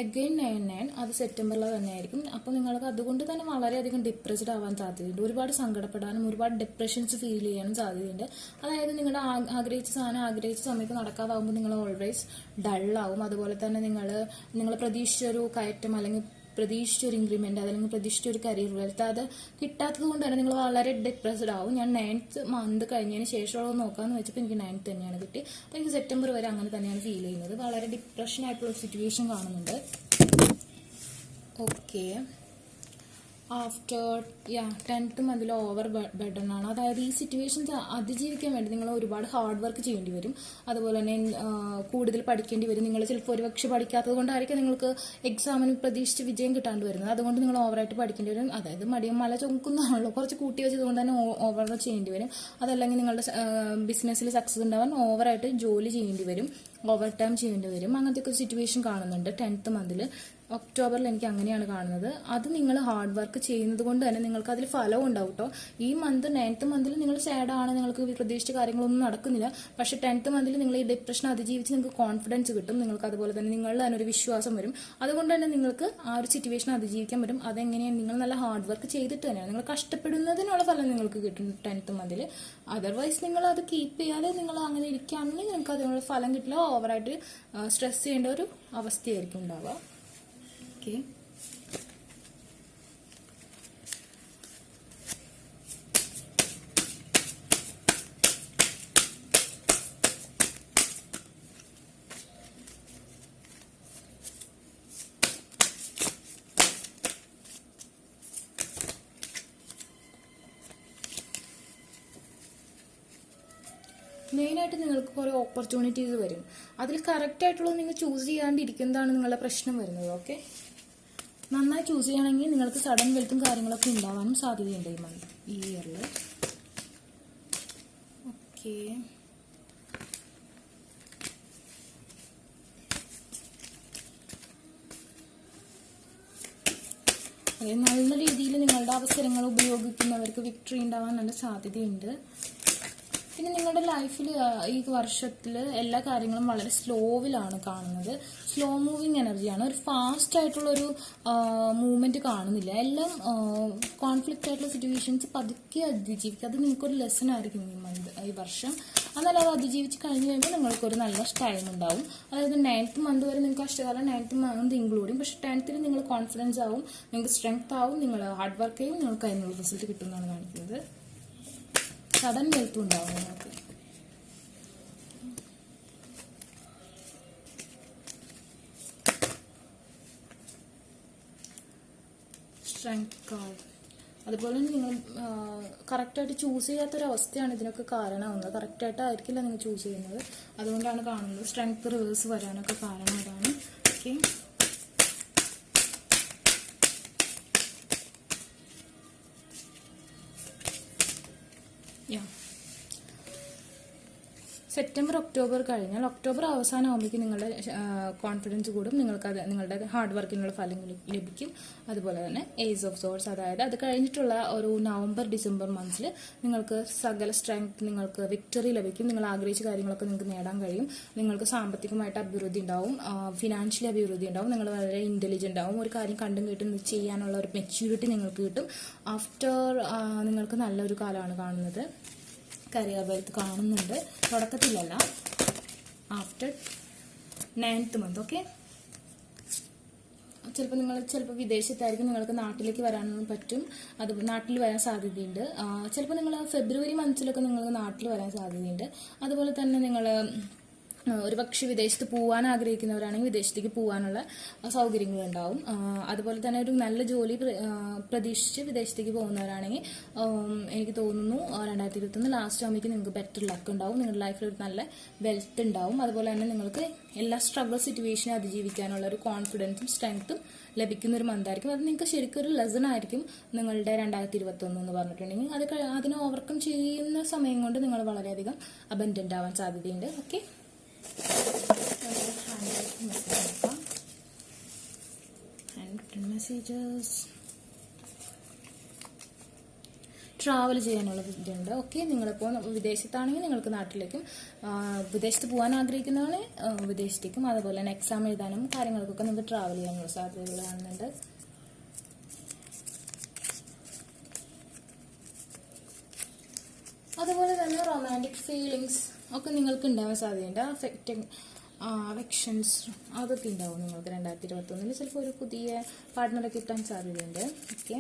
അഗെയിൻ 9 അത് സെപ്റ്റംബറിൽ തന്നെ ആയിരിക്കും. അപ്പോൾ നിങ്ങൾക്ക് അതുകൊണ്ട് തന്നെ വളരെയധികം ഡിപ്രസ്ഡ് ആവാൻ സാധ്യതയുണ്ട്. ഒരുപാട് സങ്കടപ്പെടാനും ഒരുപാട് ഡിപ്രഷൻസ് ഫീൽ ചെയ്യാനും സാധ്യതയുണ്ട്. അതായത് നിങ്ങളുടെ ആഗ്രഹിച്ച സാധനം ആഗ്രഹിച്ച സമയത്ത് നടക്കാതാവുമ്പോൾ നിങ്ങൾ ഓൾവേസ് ഡള്ളാവും. അതുപോലെ തന്നെ നിങ്ങൾ പ്രതീക്ഷിച്ചൊരു കയറ്റം അല്ലെങ്കിൽ പ്രതീക്ഷിച്ചൊരു ഇൻക്രിമെന്റ് അല്ലെങ്കിൽ പ്രതീക്ഷിച്ചൊരു കരിയർ വെൽത്ത് അത് കിട്ടാത്തത് കൊണ്ട് തന്നെ നിങ്ങൾ വളരെ ഡിപ്രസ്ഡ് ആവും. ഞാൻ 9th month കഴിഞ്ഞതിന് ശേഷമുള്ളത് നോക്കാമെന്ന് വെച്ചപ്പോൾ എനിക്ക് 9th തന്നെയാണ് കിട്ടി. അപ്പോൾ എനിക്ക് സെപ്റ്റംബർ വരെ അങ്ങനെ തന്നെയാണ് ഫീൽ ചെയ്യുന്നത്. വളരെ ഡിപ്രഷൻ ആയിട്ടുള്ള സിറ്റുവേഷൻ കാണുന്നുണ്ട്. Okay, after 10th month over burden ആണ്. അതായത് ഈ സിറ്റുവേഷൻസ് അതിജീവിക്കാൻ വേണ്ടി നിങ്ങൾ ഒരുപാട് ഹാർഡ് വർക്ക് ചെയ്യേണ്ടി വരും. അതുപോലെ തന്നെ കൂടുതൽ പഠിക്കേണ്ടി വരും. നിങ്ങൾ ചിലപ്പോൾ ഒരുപക്ഷെ പഠിക്കാത്തത് കൊണ്ടായിരിക്കും നിങ്ങൾക്ക് എക്സാമിന് പ്രതീക്ഷിച്ച് വിജയം കിട്ടാണ്ട് വരുന്നത്. അതുകൊണ്ട് നിങ്ങൾ ഓവറായിട്ട് പഠിക്കേണ്ടി വരും. അതായത് മടിയും മല ചുമക്കുന്നതാണല്ലോ, കുറച്ച് കൂട്ടി വെച്ചത് കൊണ്ട് തന്നെ ഓവർ ചെയ്യേണ്ടി വരും. അതല്ലെങ്കിൽ നിങ്ങളുടെ ബിസിനസ്സിൽ സക്സസ് ഉണ്ടാവാൻ ഓവറായിട്ട് ജോലി ചെയ്യേണ്ടി വരും, ഓവർ ടൈം ചെയ്യേണ്ടി വരും. അങ്ങനത്തെ ഒക്കെ സിറ്റുവേഷൻ കാണുന്നുണ്ട് 10th month. ഒക്ടോബറിൽ എനിക്ക് അങ്ങനെയാണ് കാണുന്നത്. അത് നിങ്ങൾ ഹാർഡ് വർക്ക് ചെയ്യുന്നത് കൊണ്ട് തന്നെ നിങ്ങൾക്ക് അതിൽ ഫലവും ഉണ്ടാവും കേട്ടോ. ഈ മന്ത് 9th മന്തിൽ നിങ്ങൾ സാഡാണ്, നിങ്ങൾക്ക് പ്രതീക്ഷിച്ച കാര്യങ്ങളൊന്നും നടക്കുന്നില്ല. പക്ഷേ 10th മന്തിൽ നിങ്ങൾ ഈ ഡിപ്രഷൻ അതിജീവിച്ച് നിങ്ങൾക്ക് കോൺഫിഡൻസ് കിട്ടും. നിങ്ങൾക്ക് അതുപോലെ തന്നെ നിങ്ങളിൽ തന്നെ ഒരു വിശ്വാസം വരും. അതുകൊണ്ട് തന്നെ നിങ്ങൾക്ക് ആ ഒരു സിറ്റുവേഷൻ അതിജീവിക്കാൻ പറ്റും. അതെങ്ങനെയാണ്? നിങ്ങൾ നല്ല ഹാർഡ് വർക്ക് ചെയ്തിട്ട് തന്നെയാണ്, നിങ്ങൾ കഷ്ടപ്പെടുന്നതിനുള്ള ഫലം നിങ്ങൾക്ക് കിട്ടും 10th മന്തിൽ. അതർവൈസ് നിങ്ങൾ അത് കീപ്പ് ചെയ്യാതെ നിങ്ങൾ അങ്ങനെ ഇരിക്കുകയാണെങ്കിൽ നിങ്ങൾക്ക് അതിനുള്ള ഫലം കിട്ടില്ല. ഓവറായിട്ട് സ്ട്രെസ് ചെയ്യേണ്ട ഒരു അവസ്ഥയായിരിക്കും ഉണ്ടാവുക. ഓക്കെ, മെയിനായിട്ട് നിങ്ങൾക്ക് കുറേ ഓപ്പർച്യൂണിറ്റീസ് വരും. അതിൽ കറക്റ്റായിട്ടുള്ളത് നിങ്ങൾ ചൂസ് ചെയ്യാണ്ടിരിക്കുന്നതാണ് നിങ്ങളുടെ പ്രശ്നം വരുന്നത്. ഓക്കെ, നന്നായി ചൂസ് ചെയ്യുകയാണെങ്കിൽ നിങ്ങൾക്ക് സഡൻ വെൽത്തും കാര്യങ്ങളൊക്കെ ഉണ്ടാവാനും സാധ്യതയുണ്ട് ഈ ഇയറിൽ. ഓക്കെ, നല്ല രീതിയിൽ നിങ്ങളുടെ അവസരങ്ങൾ ഉപയോഗിക്കുന്നവർക്ക് വിക്ടറി ഉണ്ടാവാൻ നല്ല സാധ്യതയുണ്ട്. പിന്നെ നിങ്ങളുടെ ലൈഫിൽ ഈ വർഷത്തിൽ എല്ലാ കാര്യങ്ങളും വളരെ സ്ലോവിലാണ് കാണുന്നത്. സ്ലോ മൂവിങ് എനർജിയാണ്. ഒരു ഫാസ്റ്റ് ആയിട്ടുള്ളൊരു മൂവ്മെന്റ് കാണുന്നില്ല. എല്ലാം കോൺഫ്ലിക്റ്റ് ആയിട്ടുള്ള സിറ്റുവേഷൻസ് പതുക്കെ അതിജീവിക്കുക. അത് നിങ്ങൾക്കൊരു ലെസൺ ആയിരിക്കും ഈ വർഷം. എന്നാൽ അത് അതിജീവിച്ച് കഴിഞ്ഞ് കഴിയുമ്പോൾ നിങ്ങൾക്കൊരു നല്ല ടൈം ഉണ്ടാവും. അതായത് 9th മന്ത് വരെ നിങ്ങൾക്ക് കഷ്ടകാലം, 9th മന്ത് ഇൻക്ലൂഡിങ്. പക്ഷേ 10th നിങ്ങൾ കോൺഫിഡൻസ് ആവും, നിങ്ങൾക്ക് സ്ട്രെങ്ത് ആവും, നിങ്ങൾ ഹാർഡ് വർക്ക് ചെയ്യും, നിങ്ങൾക്ക് അതിനുള്ള റിസൾട്ട് കിട്ടുമെന്നാണ് കാണിക്കുന്നത്. സഡൻ വെൽത്തും ഉണ്ടാവും നിങ്ങൾക്ക്. Strength card. അതുപോലെ നിങ്ങൾ കറക്റ്റായിട്ട് ചൂസ് ചെയ്യാത്തൊരവസ്ഥയാണ് ഇതിനൊക്കെ കാരണമാകുന്നത്. കറക്റ്റായിട്ടായിരിക്കില്ല നിങ്ങൾ ചൂസ് ചെയ്യുന്നത്. അതുകൊണ്ടാണ് കാണുന്നത് സ്ട്രെങ്ത് റിവേഴ്സ് വരാനൊക്കെ കാരണം അതാണ്. ഓക്കെ, സെപ്റ്റംബർ ഒക്ടോബർ കഴിഞ്ഞാൽ ഒക്ടോബർ അവസാനമാകുമ്പോഴേക്കും നിങ്ങളുടെ കോൺഫിഡൻസ് കൂടും. നിങ്ങൾക്കത് നിങ്ങളുടെ ഹാർഡ് വർക്കിനുള്ള ഫലം ലഭിക്കും. അതുപോലെ തന്നെ ഏസ് ഓഫ് സോർട്സ്, അതായത് അത് കഴിഞ്ഞിട്ടുള്ള ഒരു നവംബർ ഡിസംബർ മന്ത്സിൽ നിങ്ങൾക്ക് സകല സ്ട്രെങ്ത്, നിങ്ങൾക്ക് വിക്ടറി ലഭിക്കും. നിങ്ങൾ ആഗ്രഹിച്ച കാര്യങ്ങളൊക്കെ നിങ്ങൾക്ക് നേടാൻ കഴിയും. നിങ്ങൾക്ക് സാമ്പത്തികമായിട്ട് അഭിവൃദ്ധി ഉണ്ടാവും, ഫിനാൻഷ്യലി അഭിവൃദ്ധി ഉണ്ടാവും. നിങ്ങൾ വളരെ ഇന്റലിജന്റ് ആവും. ഒരു കാര്യം കണ്ടും കേട്ടും ചെയ്യാനുള്ള ഒരു മെച്യൂരിറ്റി നിങ്ങൾക്ക് കിട്ടും. ആഫ്റ്റർ നിങ്ങൾക്ക് നല്ലൊരു കാലമാണ് കാണുന്നത്. കരിയർ വെൽത്ത് കാണുന്നുണ്ട്, തുടക്കത്തിലല്ല, ആഫ്റ്റർ 9th മന്ത്. ഓക്കെ, ചിലപ്പോൾ വിദേശത്തായിരിക്കും, നിങ്ങൾക്ക് നാട്ടിലേക്ക് വരാനും പറ്റും. അത് നാട്ടിൽ വരാൻ സാധ്യതയുണ്ട്. ചിലപ്പോൾ നിങ്ങൾ ഫെബ്രുവരി മന്ത്സിലൊക്കെ നിങ്ങൾക്ക് നാട്ടിൽ വരാൻ സാധ്യതയുണ്ട്. അതുപോലെ തന്നെ നിങ്ങൾ ഒരു പക്ഷേ വിദേശത്ത് പോകാൻ ആഗ്രഹിക്കുന്നവരാണെങ്കിൽ വിദേശത്തേക്ക് പോകാനുള്ള സൗകര്യങ്ങളുണ്ടാവും. അതുപോലെ തന്നെ ഒരു നല്ല ജോലി പ്രതീക്ഷിച്ച് വിദേശത്തേക്ക് പോകുന്നവരാണെങ്കിൽ എനിക്ക് തോന്നുന്നു 2021 ലാസ്റ്റ് ആകുമ്പോഴേക്കും നിങ്ങൾക്ക് ബെറ്റർ ലക്ക് ഉണ്ടാവും. നിങ്ങളുടെ ലൈഫിൽ ഒരു നല്ല വെൽത്ത് ഉണ്ടാവും. അതുപോലെ തന്നെ നിങ്ങൾക്ക് എല്ലാ സ്ട്രഗിൾ സിറ്റുവേഷനെ അതിജീവിക്കാനുള്ള ഒരു കോൺഫിഡൻസും സ്ട്രെങ്ത്തും ലഭിക്കുന്ന ഒരു മന്തായിരിക്കും. അത് നിങ്ങൾക്ക് ശരിക്കും ഒരു ലെസൺ ആയിരിക്കും നിങ്ങളുടെ 2021 എന്ന് പറഞ്ഞിട്ടുണ്ടെങ്കിൽ. അതിനെ ഓവർകം ചെയ്യുന്ന സമയം കൊണ്ട് നിങ്ങൾ വളരെയധികം അബൻഡന്റ് ആവാൻ സാധ്യതയുണ്ട്. Okay, messages. ട്രാവൽ ചെയ്യാനുള്ള ഇതുണ്ട്. ഓക്കെ, നിങ്ങളിപ്പോൾ വിദേശത്താണെങ്കിൽ നിങ്ങൾക്ക് നാട്ടിലേക്കും, വിദേശത്ത് പോകാൻ ആഗ്രഹിക്കുന്നതാണെങ്കിൽ വിദേശത്തേക്കും, അതുപോലെ തന്നെ എക്സാം എഴുതാനും കാര്യങ്ങൾക്കൊക്കെ നിങ്ങൾക്ക് ട്രാവൽ ചെയ്യാനുള്ള സാധ്യതകൾ കാണുന്നുണ്ട്. അതുപോലെ തന്നെ റൊമാൻറ്റിക് ഫീലിങ്സ് ഒക്കെ നിങ്ങൾക്ക് ഉണ്ടാവാൻ സാധ്യതയുണ്ട്. അഫെക്ഷൻസ് അതൊക്കെ ഉണ്ടാവും നിങ്ങൾക്ക് 2021. ചിലപ്പോൾ ഒരു പുതിയ പാർട്ട്ണറെ കിട്ടാൻ സാധ്യതയുണ്ട്. Okay,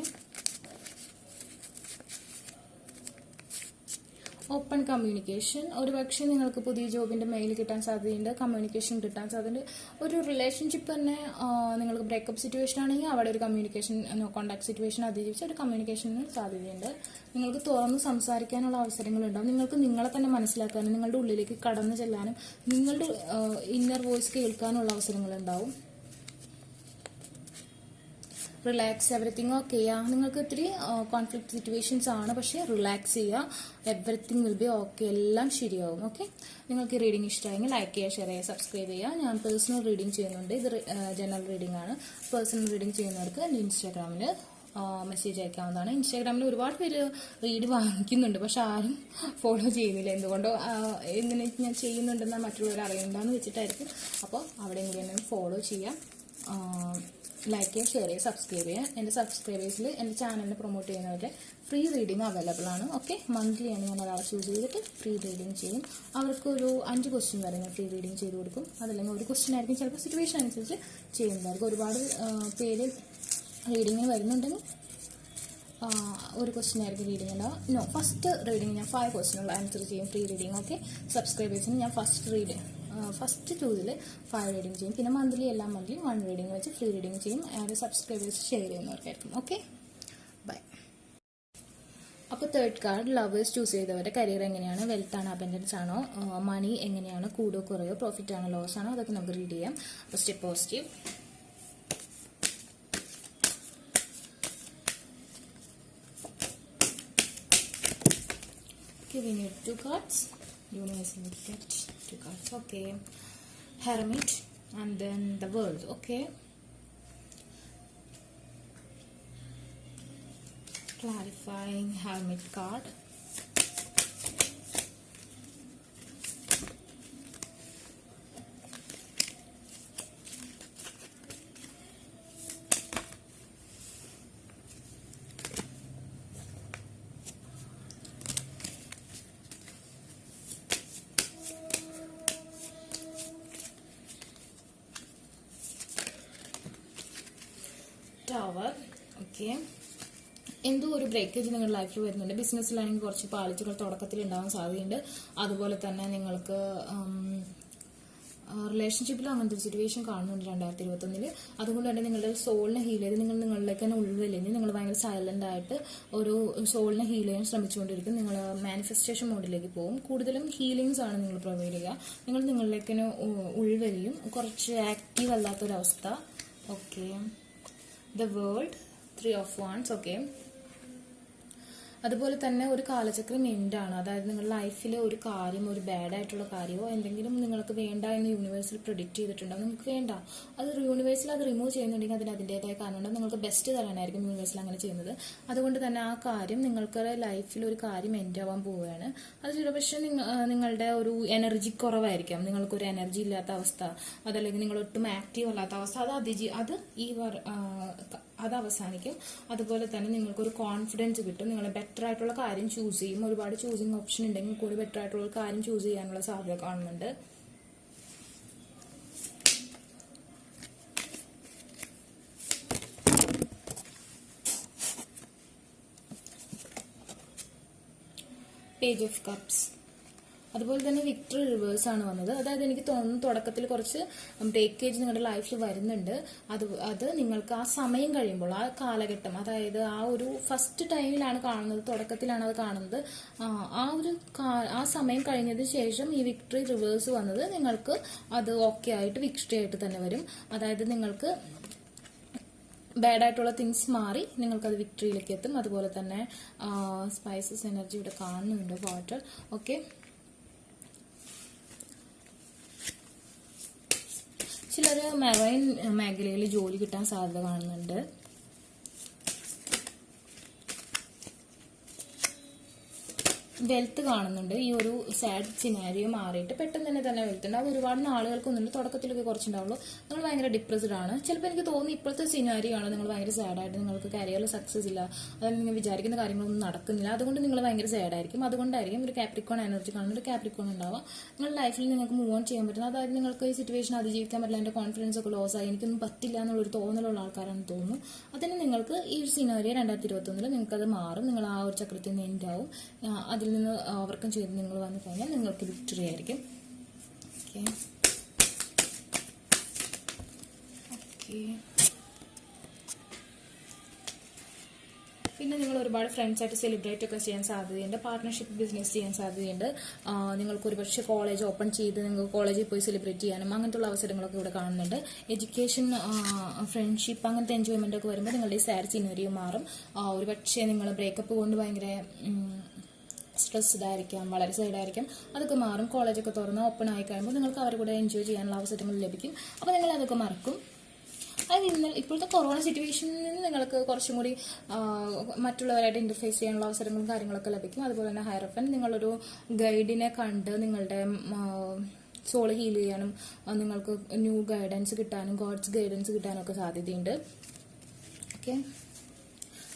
open communication. ഒരുപക്ഷെ നിങ്ങൾക്ക് പുതിയ ജോബിന്റെ മെയിൽ കിട്ടാൻ സാധ്യതയുണ്ട്, കമ്മ്യൂണിക്കേഷൻ കിട്ടാൻ സാധ്യതയുണ്ട്. ഒരു റിലേഷൻഷിപ്പ് തന്നെ നിങ്ങൾക്ക് ബ്രേക്കപ്പ് സിറ്റുവേഷൻ ആണെങ്കിൽ അവിടെ ഒരു കമ്മ്യൂണിക്കേഷൻ, കോൺടാക്ട് സിറ്റുവേഷൻ അതിജീവിച്ച് ഒരു കമ്മ്യൂണിക്കേഷന് സാധ്യതയുണ്ട്. നിങ്ങൾക്ക് തുറന്ന് സംസാരിക്കാനുള്ള അവസരങ്ങളുണ്ടാവും. നിങ്ങൾക്ക് നിങ്ങളെ തന്നെ മനസ്സിലാക്കാനും നിങ്ങളുടെ ഉള്ളിലേക്ക് കടന്നു ചെല്ലാനും നിങ്ങളുടെ ഇന്നർ വോയിസ് കേൾക്കാനുള്ള അവസരങ്ങളുണ്ടാവും. റിലാക്സ്, എവറിത്തിങ് ഓക്കെ ചെയ്യുക. നിങ്ങൾക്ക് ഇത്തിരി കോൺഫ്ലിക്റ്റ് സിറ്റുവേഷൻസ് ആണ്, പക്ഷേ റിലാക്സ് ചെയ്യുക. എവറിത്തിങ് വിൽ ബി ഓക്കെ, എല്ലാം ശരിയാവും. ഓക്കെ, നിങ്ങൾക്ക് റീഡിംഗ് ഇഷ്ടമായെങ്കിൽ ലൈക്ക് ചെയ്യുക, ഷെയർ ചെയ്യുക, സബ്സ്ക്രൈബ് ചെയ്യുക. ഞാൻ പേഴ്സണൽ റീഡിംഗ് ചെയ്യുന്നുണ്ട്. ഇത് ജനറൽ റീഡിംഗ് ആണ്. പേഴ്സണൽ റീഡിംഗ് ചെയ്യുന്നവർക്ക് എൻ്റെ ഇൻസ്റ്റാഗ്രാമിൽ മെസ്സേജ് അയക്കാവുന്നതാണ്. ഇൻസ്റ്റാഗ്രാമിൽ ഒരുപാട് പേര് റീഡ് വാങ്ങിക്കുന്നുണ്ട്, പക്ഷെ ആരും ഫോളോ ചെയ്യുന്നില്ല. എന്തുകൊണ്ടോ എങ്ങനെ ഞാൻ ചെയ്യുന്നുണ്ടെന്ന് മറ്റുള്ളവർ അറിയണ്ടെന്ന് വെച്ചിട്ടായിരിക്കും. അപ്പോൾ അവിടെയും കൂടി എന്നെ ഫോളോ ചെയ്യാം, ലൈക്ക് ചെയ്യുക, ഷെയർ ചെയ്യുക, സബ്സ്ക്രൈബ് ചെയ്യുക. എൻ്റെ സബ്സ്ക്രൈബേഴ്സിൽ എൻ്റെ ചാനലിനെ പ്രൊമോട്ട് ചെയ്യുന്നവരുടെ ഫ്രീ റീഡിംഗ് അവൈലബിൾ ആണ്. ഓക്കെ, മന്ത്ലി ആണ് ഞാൻ ഒരാളെ ചൂസ് ചെയ്തിട്ട് ഫ്രീ റീഡിംഗ് ചെയ്യും. അവർക്ക് ഒരു 5 ക്വസ്റ്റ്യൻ വരെ ഞാൻ ഫ്രീ റീഡിംഗ് ചെയ്ത് കൊടുക്കും. അതല്ലെങ്കിൽ ഒരു ക്വസ്റ്റ്യൻ ആയിരിക്കും ചിലപ്പോൾ സിറ്റുവേഷൻ അനുസരിച്ച് ചെയ്യുന്നതായിരിക്കും. ഒരുപാട് പേര് റീഡിങ്ങിന് വരുന്നുണ്ടെങ്കിൽ ഒരു ക്വസ്റ്റ്യൻ ആയിരിക്കും റീഡിംഗ് ഉണ്ടാവും. നോ, ഫസ്റ്റ് റീഡിംഗ് ഞാൻ 5 ക്വസ്റ്റ്യനുള്ള ആൻസർ ചെയ്യും, ഫ്രീ റീഡിംഗ്. ഓക്കെ, സബ്സ്ക്രൈബേഴ്സിന് ഞാൻ ഫസ്റ്റ് ചൂസിൽ 5 റീഡിംഗ് ചെയ്യും. പിന്നെ മന്ത്ലി എല്ലാ മന്ത്ലി 1 റീഡിംഗ് വെച്ച് ഫ്രീ റീഡിംഗ് ചെയ്യും. സബ്സ്ക്രൈബേഴ്സ് ഷെയർ ചെയ്യുന്നവർക്കായിരിക്കും. Okay, bye. അപ്പോൾ തേർഡ് കാർഡ്, ലവേഴ്സ് ചൂസ് ചെയ്തവരുടെ കരിയർ എങ്ങനെയാണ്, വെൽത്ത് ആണോ അബൻഡൻസ് ആണോ, മണി എങ്ങനെയാണ്, കൂടോ കുറയോ, പ്രോഫിറ്റ് ആണോ ലോസ് ആണോ, അതൊക്കെ നമുക്ക് റീഡ് ചെയ്യാം. First positive. We need 2 cards. Universe will get 2 cards. Okay, Hermit and then the World. Okay, clarifying Hermit card. Tower. Okay, എന്തോ ഒരു ബ്രേക്കേജ് നിങ്ങളുടെ ലൈഫിൽ വരുന്നുണ്ട്. ബിസിനസ്സിലാണെങ്കിൽ കുറച്ച് പാളിച്ചുകൾ തുടക്കത്തിൽ ഉണ്ടാവാൻ സാധ്യതയുണ്ട്. അതുപോലെ തന്നെ നിങ്ങൾക്ക് റിലേഷൻഷിപ്പിലും അങ്ങനത്തെ ഒരു സിറ്റുവേഷൻ കാണുന്നുണ്ട് 2021. അതുകൊണ്ട് തന്നെ നിങ്ങളുടെ സോളിനെ ഹീൽ ചെയ്ത് നിങ്ങളിലേക്ക് തന്നെ ഉള്ളില്ലെങ്കിൽ നിങ്ങൾ ഭയങ്കര സൈലന്റ് ആയിട്ട് ഒരു സോളിനെ ഹീൽ ചെയ്യാൻ ശ്രമിച്ചുകൊണ്ടിരിക്കും. നിങ്ങൾ മാനിഫെസ്റ്റേഷൻ മോഡിലേക്ക് പോകും. കൂടുതലും ഹീലിങ്സ് ആണ് നിങ്ങൾ പ്രൊവൈഡ് ചെയ്യുക. നിങ്ങളിലേക്ക് തന്നെ ഉൾവലിയും, കുറച്ച് ആക്റ്റീവ് അല്ലാത്തൊരവസ്ഥ. Okay, The World, 3 of Wands. Okay, അതുപോലെ തന്നെ ഒരു കാലചക്രം എൻഡാണ്. അതായത് നിങ്ങളുടെ ലൈഫിൽ ഒരു കാര്യം, ഒരു ബാഡ് ആയിട്ടുള്ള കാര്യമോ എന്തെങ്കിലും നിങ്ങൾക്ക് വേണ്ട എന്ന് യൂണിവേഴ്സിൽ പ്രെഡിക്റ്റ് ചെയ്തിട്ടുണ്ടാവും. നിങ്ങൾക്ക് വേണ്ട, അത് യൂണിവേഴ്സിൽ അത് റിമൂവ് ചെയ്യുന്നുണ്ടെങ്കിൽ അതിന് അതിൻ്റെതായ കാരണം നിങ്ങൾക്ക് ബെസ്റ്റ് തരാനായിരിക്കും യൂണിവേഴ്സിൽ അങ്ങനെ ചെയ്യുന്നത്. അതുകൊണ്ട് തന്നെ ആ കാര്യം നിങ്ങൾക്ക് ലൈഫിൽ ഒരു കാര്യം എൻഡ് ആവാൻ പോവുകയാണ്. അത് ചിലപ്പോൾ നിങ്ങളുടെ ഒരു എനർജി കുറവായിരിക്കാം, നിങ്ങൾക്കൊരു എനർജി ഇല്ലാത്ത അവസ്ഥ, അതല്ലെങ്കിൽ നിങ്ങൾ ഒട്ടും ആക്റ്റീവ് അല്ലാത്ത അവസ്ഥ, അത് അവസാനിക്കും. അതുപോലെ തന്നെ നിങ്ങൾക്കൊരു കോൺഫിഡൻസ് കിട്ടും. നിങ്ങൾ ബെറ്റർ ആയിട്ടുള്ള കാര്യം ചൂസ് ചെയ്യും. ഒരുപാട് ചൂസിങ് ഓപ്ഷൻ ഉണ്ടെങ്കിൽ കൂടി ബെറ്റർ ആയിട്ടുള്ള കാര്യം ചൂസ് ചെയ്യാനുള്ള സാധ്യത കാണുന്നുണ്ട്. Page of cups. അതുപോലെ തന്നെ വിക്ടറി റിവേഴ്സ് ആണ് വന്നത്. അതായത് എനിക്ക് തോന്നുന്നു തുടക്കത്തിൽ കുറച്ച് ബ്രേക്കേജ് നിങ്ങളുടെ ലൈഫിൽ വരുന്നുണ്ട്. അത് നിങ്ങൾക്ക് ആ സമയം കഴിയുമ്പോൾ, ആ കാലഘട്ടം, അതായത് ആ ഒരു ഫസ്റ്റ് ടൈമിലാണ് കാണുന്നത്, തുടക്കത്തിലാണ് അത് കാണുന്നത്. ആ സമയം കഴിഞ്ഞതിന് ശേഷം ഈ വിക്ടറി റിവേഴ്സ് വന്നത് നിങ്ങൾക്ക് അത് ഓക്കെ ആയിട്ട് വിക്ടറി ആയിട്ട് തന്നെ വരും. അതായത് നിങ്ങൾക്ക് ബാഡ് ആയിട്ടുള്ള തിങ്സ് മാറി നിങ്ങൾക്കത് വിക്ടറിയിലേക്ക് എത്തും. അതുപോലെ തന്നെ സ്പൈസസ് എനർജി ഇവിടെ കാണുന്നുണ്ട്, വാട്ടർ. ഓക്കെ, ചിലർ മെറൈൻ മേഖലയിൽ ജോലി കിട്ടാൻ സാധ്യത കാണുന്നുണ്ട്. വെൽത്ത് കാണുന്നുണ്ട്. ഈ ഒരു സാഡ് സിനാരിയോ മാറിയിട്ട് പെട്ടെന്ന് തന്നെ വെൽത്ത് ഉണ്ട്. അത് ഒരുപാട് നാളുകൾക്കൊന്നുമില്ല, തുടക്കത്തിലൊക്കെ കുറച്ചുണ്ടാവുള്ളൂ. നിങ്ങൾ ഭയങ്കര ഡിപ്രസ്ഡ് ആണ്. ചിലപ്പോൾ എനിക്ക് തോന്നി ഇപ്പോഴത്തെ സിനാരിയോ ആണ് നിങ്ങൾ ഭയങ്കര സാഡായിട്ട്, നിങ്ങൾക്ക് കരിയറിൽ സക്സസ് ഇല്ല, അതായത് നിങ്ങൾ വിചാരിക്കുന്ന കാര്യങ്ങളൊന്നും നടക്കുന്നില്ല, അതുകൊണ്ട് നിങ്ങൾ ഭയങ്കര സാഡായിരിക്കും. അതുകൊണ്ടായിരിക്കും ഒരു കാപ്രിക്കോൺ എനർജി കാണുന്ന ഒരു കാപ്രിക്കോൺ ഉണ്ടാവുക. നിങ്ങളുടെ ലൈഫിൽ നിങ്ങൾക്ക് മൂവ് ഓൺ ചെയ്യാൻ പറ്റുന്നത്, അതായത് നിങ്ങൾക്ക് ഈ സിറ്റുവേഷൻ അതിജീവിക്കാൻ പറ്റില്ല, എൻ്റെ കോൺഫിഡൻസ് ഒക്കെ ലോസ് ആയി, എനിക്കൊന്നും പറ്റില്ല എന്നുള്ളൊരു തോന്നലുള്ള ആൾക്കാരാണെന്ന് തോന്നുന്നു. അതിന് നിങ്ങൾക്ക് ഈ ഒരു സിനാരിയോ 2021 നിങ്ങൾക്കത് മാറും. നിങ്ങൾ ആ ഒരു ചക്രത്തിൽ നിന്ന് എൻഡ് ആവും. അതിൽ നിന്ന് ഓവർകം ചെയ്ത് നിങ്ങൾ വന്നു കഴിഞ്ഞാൽ നിങ്ങൾക്ക് വിക്ടറി ആയിരിക്കും. ഓക്കെ, പിന്നെ നിങ്ങൾ ഒരുപാട് ഫ്രണ്ട്സായിട്ട് സെലിബ്രേറ്റ് ഒക്കെ ചെയ്യാൻ സാധ്യതയുണ്ട്. പാർട്ട്ണർഷിപ്പ് ബിസിനസ് ചെയ്യാൻ സാധ്യതയുണ്ട്. നിങ്ങൾക്ക് ഒരുപക്ഷെ കോളേജ് ഓപ്പൺ ചെയ്ത് നിങ്ങൾക്ക് കോളേജിൽ പോയി സെലിബ്രേറ്റ് ചെയ്യാനും അങ്ങനത്തുള്ള അവസരങ്ങളൊക്കെ ഇവിടെ കാണുന്നുണ്ട്. എഡ്യൂക്കേഷൻ, ഫ്രണ്ട്ഷിപ്പ്, അങ്ങനത്തെ എൻജോയ്മെന്റ് ഒക്കെ വരുമ്പോൾ നിങ്ങളുടെ ഈ സാഡ് സിനറിയോ മാറും. ഒരുപക്ഷെ നിങ്ങൾ ബ്രേക്കപ്പ് കൊണ്ട് ഭയങ്കര സ്ട്രെസ്ഡ് ആയിരിക്കാം, വളരെ സൈഡ് ആയിരിക്കാം. അതൊക്കെ മാറും. കോളേജൊക്കെ തുറന്ന് ഓപ്പൺ ആയി കഴിയുമ്പോൾ നിങ്ങൾക്ക് അവരുടെ കൂടെ എൻജോയ് ചെയ്യാനുള്ള അവസരങ്ങൾ ലഭിക്കും. അപ്പോൾ നിങ്ങൾ അതൊക്കെ മറക്കും. അതായത് ഇപ്പോഴത്തെ കൊറോണ സിറ്റുവേഷനിൽ നിന്ന് നിങ്ങൾക്ക് കുറച്ചും കൂടി മറ്റുള്ളവരായിട്ട് ഇന്റർഫേസ് ചെയ്യാനുള്ള അവസരങ്ങളും കാര്യങ്ങളൊക്കെ ലഭിക്കും. അതുപോലെ തന്നെ ഹയറപ്പൻ നിങ്ങളൊരു ഗൈഡിനെ കണ്ട് നിങ്ങളുടെ സോൾ ഹീൽ ചെയ്യാനും നിങ്ങൾക്ക് ന്യൂ ഗൈഡൻസ് കിട്ടാനും ഗോഡ്സ് ഗൈഡൻസ് കിട്ടാനും ഒക്കെ സാധ്യതയുണ്ട്. ഓക്കെ,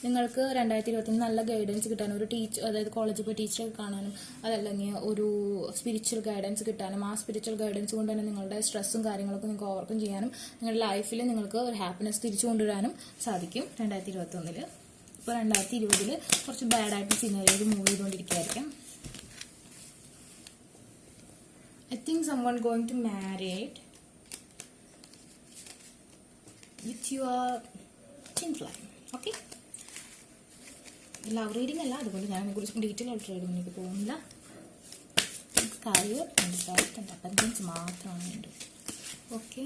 നിങ്ങൾക്ക് 2021 നല്ല ഗൈഡൻസ് കിട്ടാനും ഒരു ടീച്ചർ, അതായത് കോളേജിൽ പോയി ടീച്ചറെ കാണാനും അതല്ലെങ്കിൽ ഒരു സ്പിരിച്വൽ ഗൈഡൻസ് കിട്ടാനും ആ സ്പിരിച്വൽ ഗൈഡൻസ് കൊണ്ട് തന്നെ നിങ്ങളുടെ സ്ട്രെസ്സും കാര്യങ്ങളൊക്കെ നിങ്ങൾക്ക് ഓവർകം ചെയ്യാനും നിങ്ങളുടെ ലൈഫിൽ നിങ്ങൾക്ക് ഒരു ഹാപ്പിനെസ് തിരിച്ചു കൊണ്ടുവരാനും സാധിക്കും 2021. ഇപ്പോൾ 2020 കുറച്ച് ബാഡായിട്ട് സിനറിയിൽ move ചെയ്തുകൊണ്ടിരിക്കുകയായിരിക്കും. I think someone going to married with your twin flame. Okay, love reading അല്ല, അതുകൊണ്ട് ഞാൻ കുറിച്ച് ഡീറ്റെയിൽ ആയിട്ട് റീഡിങ്ങിലേക്ക് പോകുന്നില്ല. Career and wealth and abundance മാത്രമാണ് ഉണ്ട്. ഓക്കെ,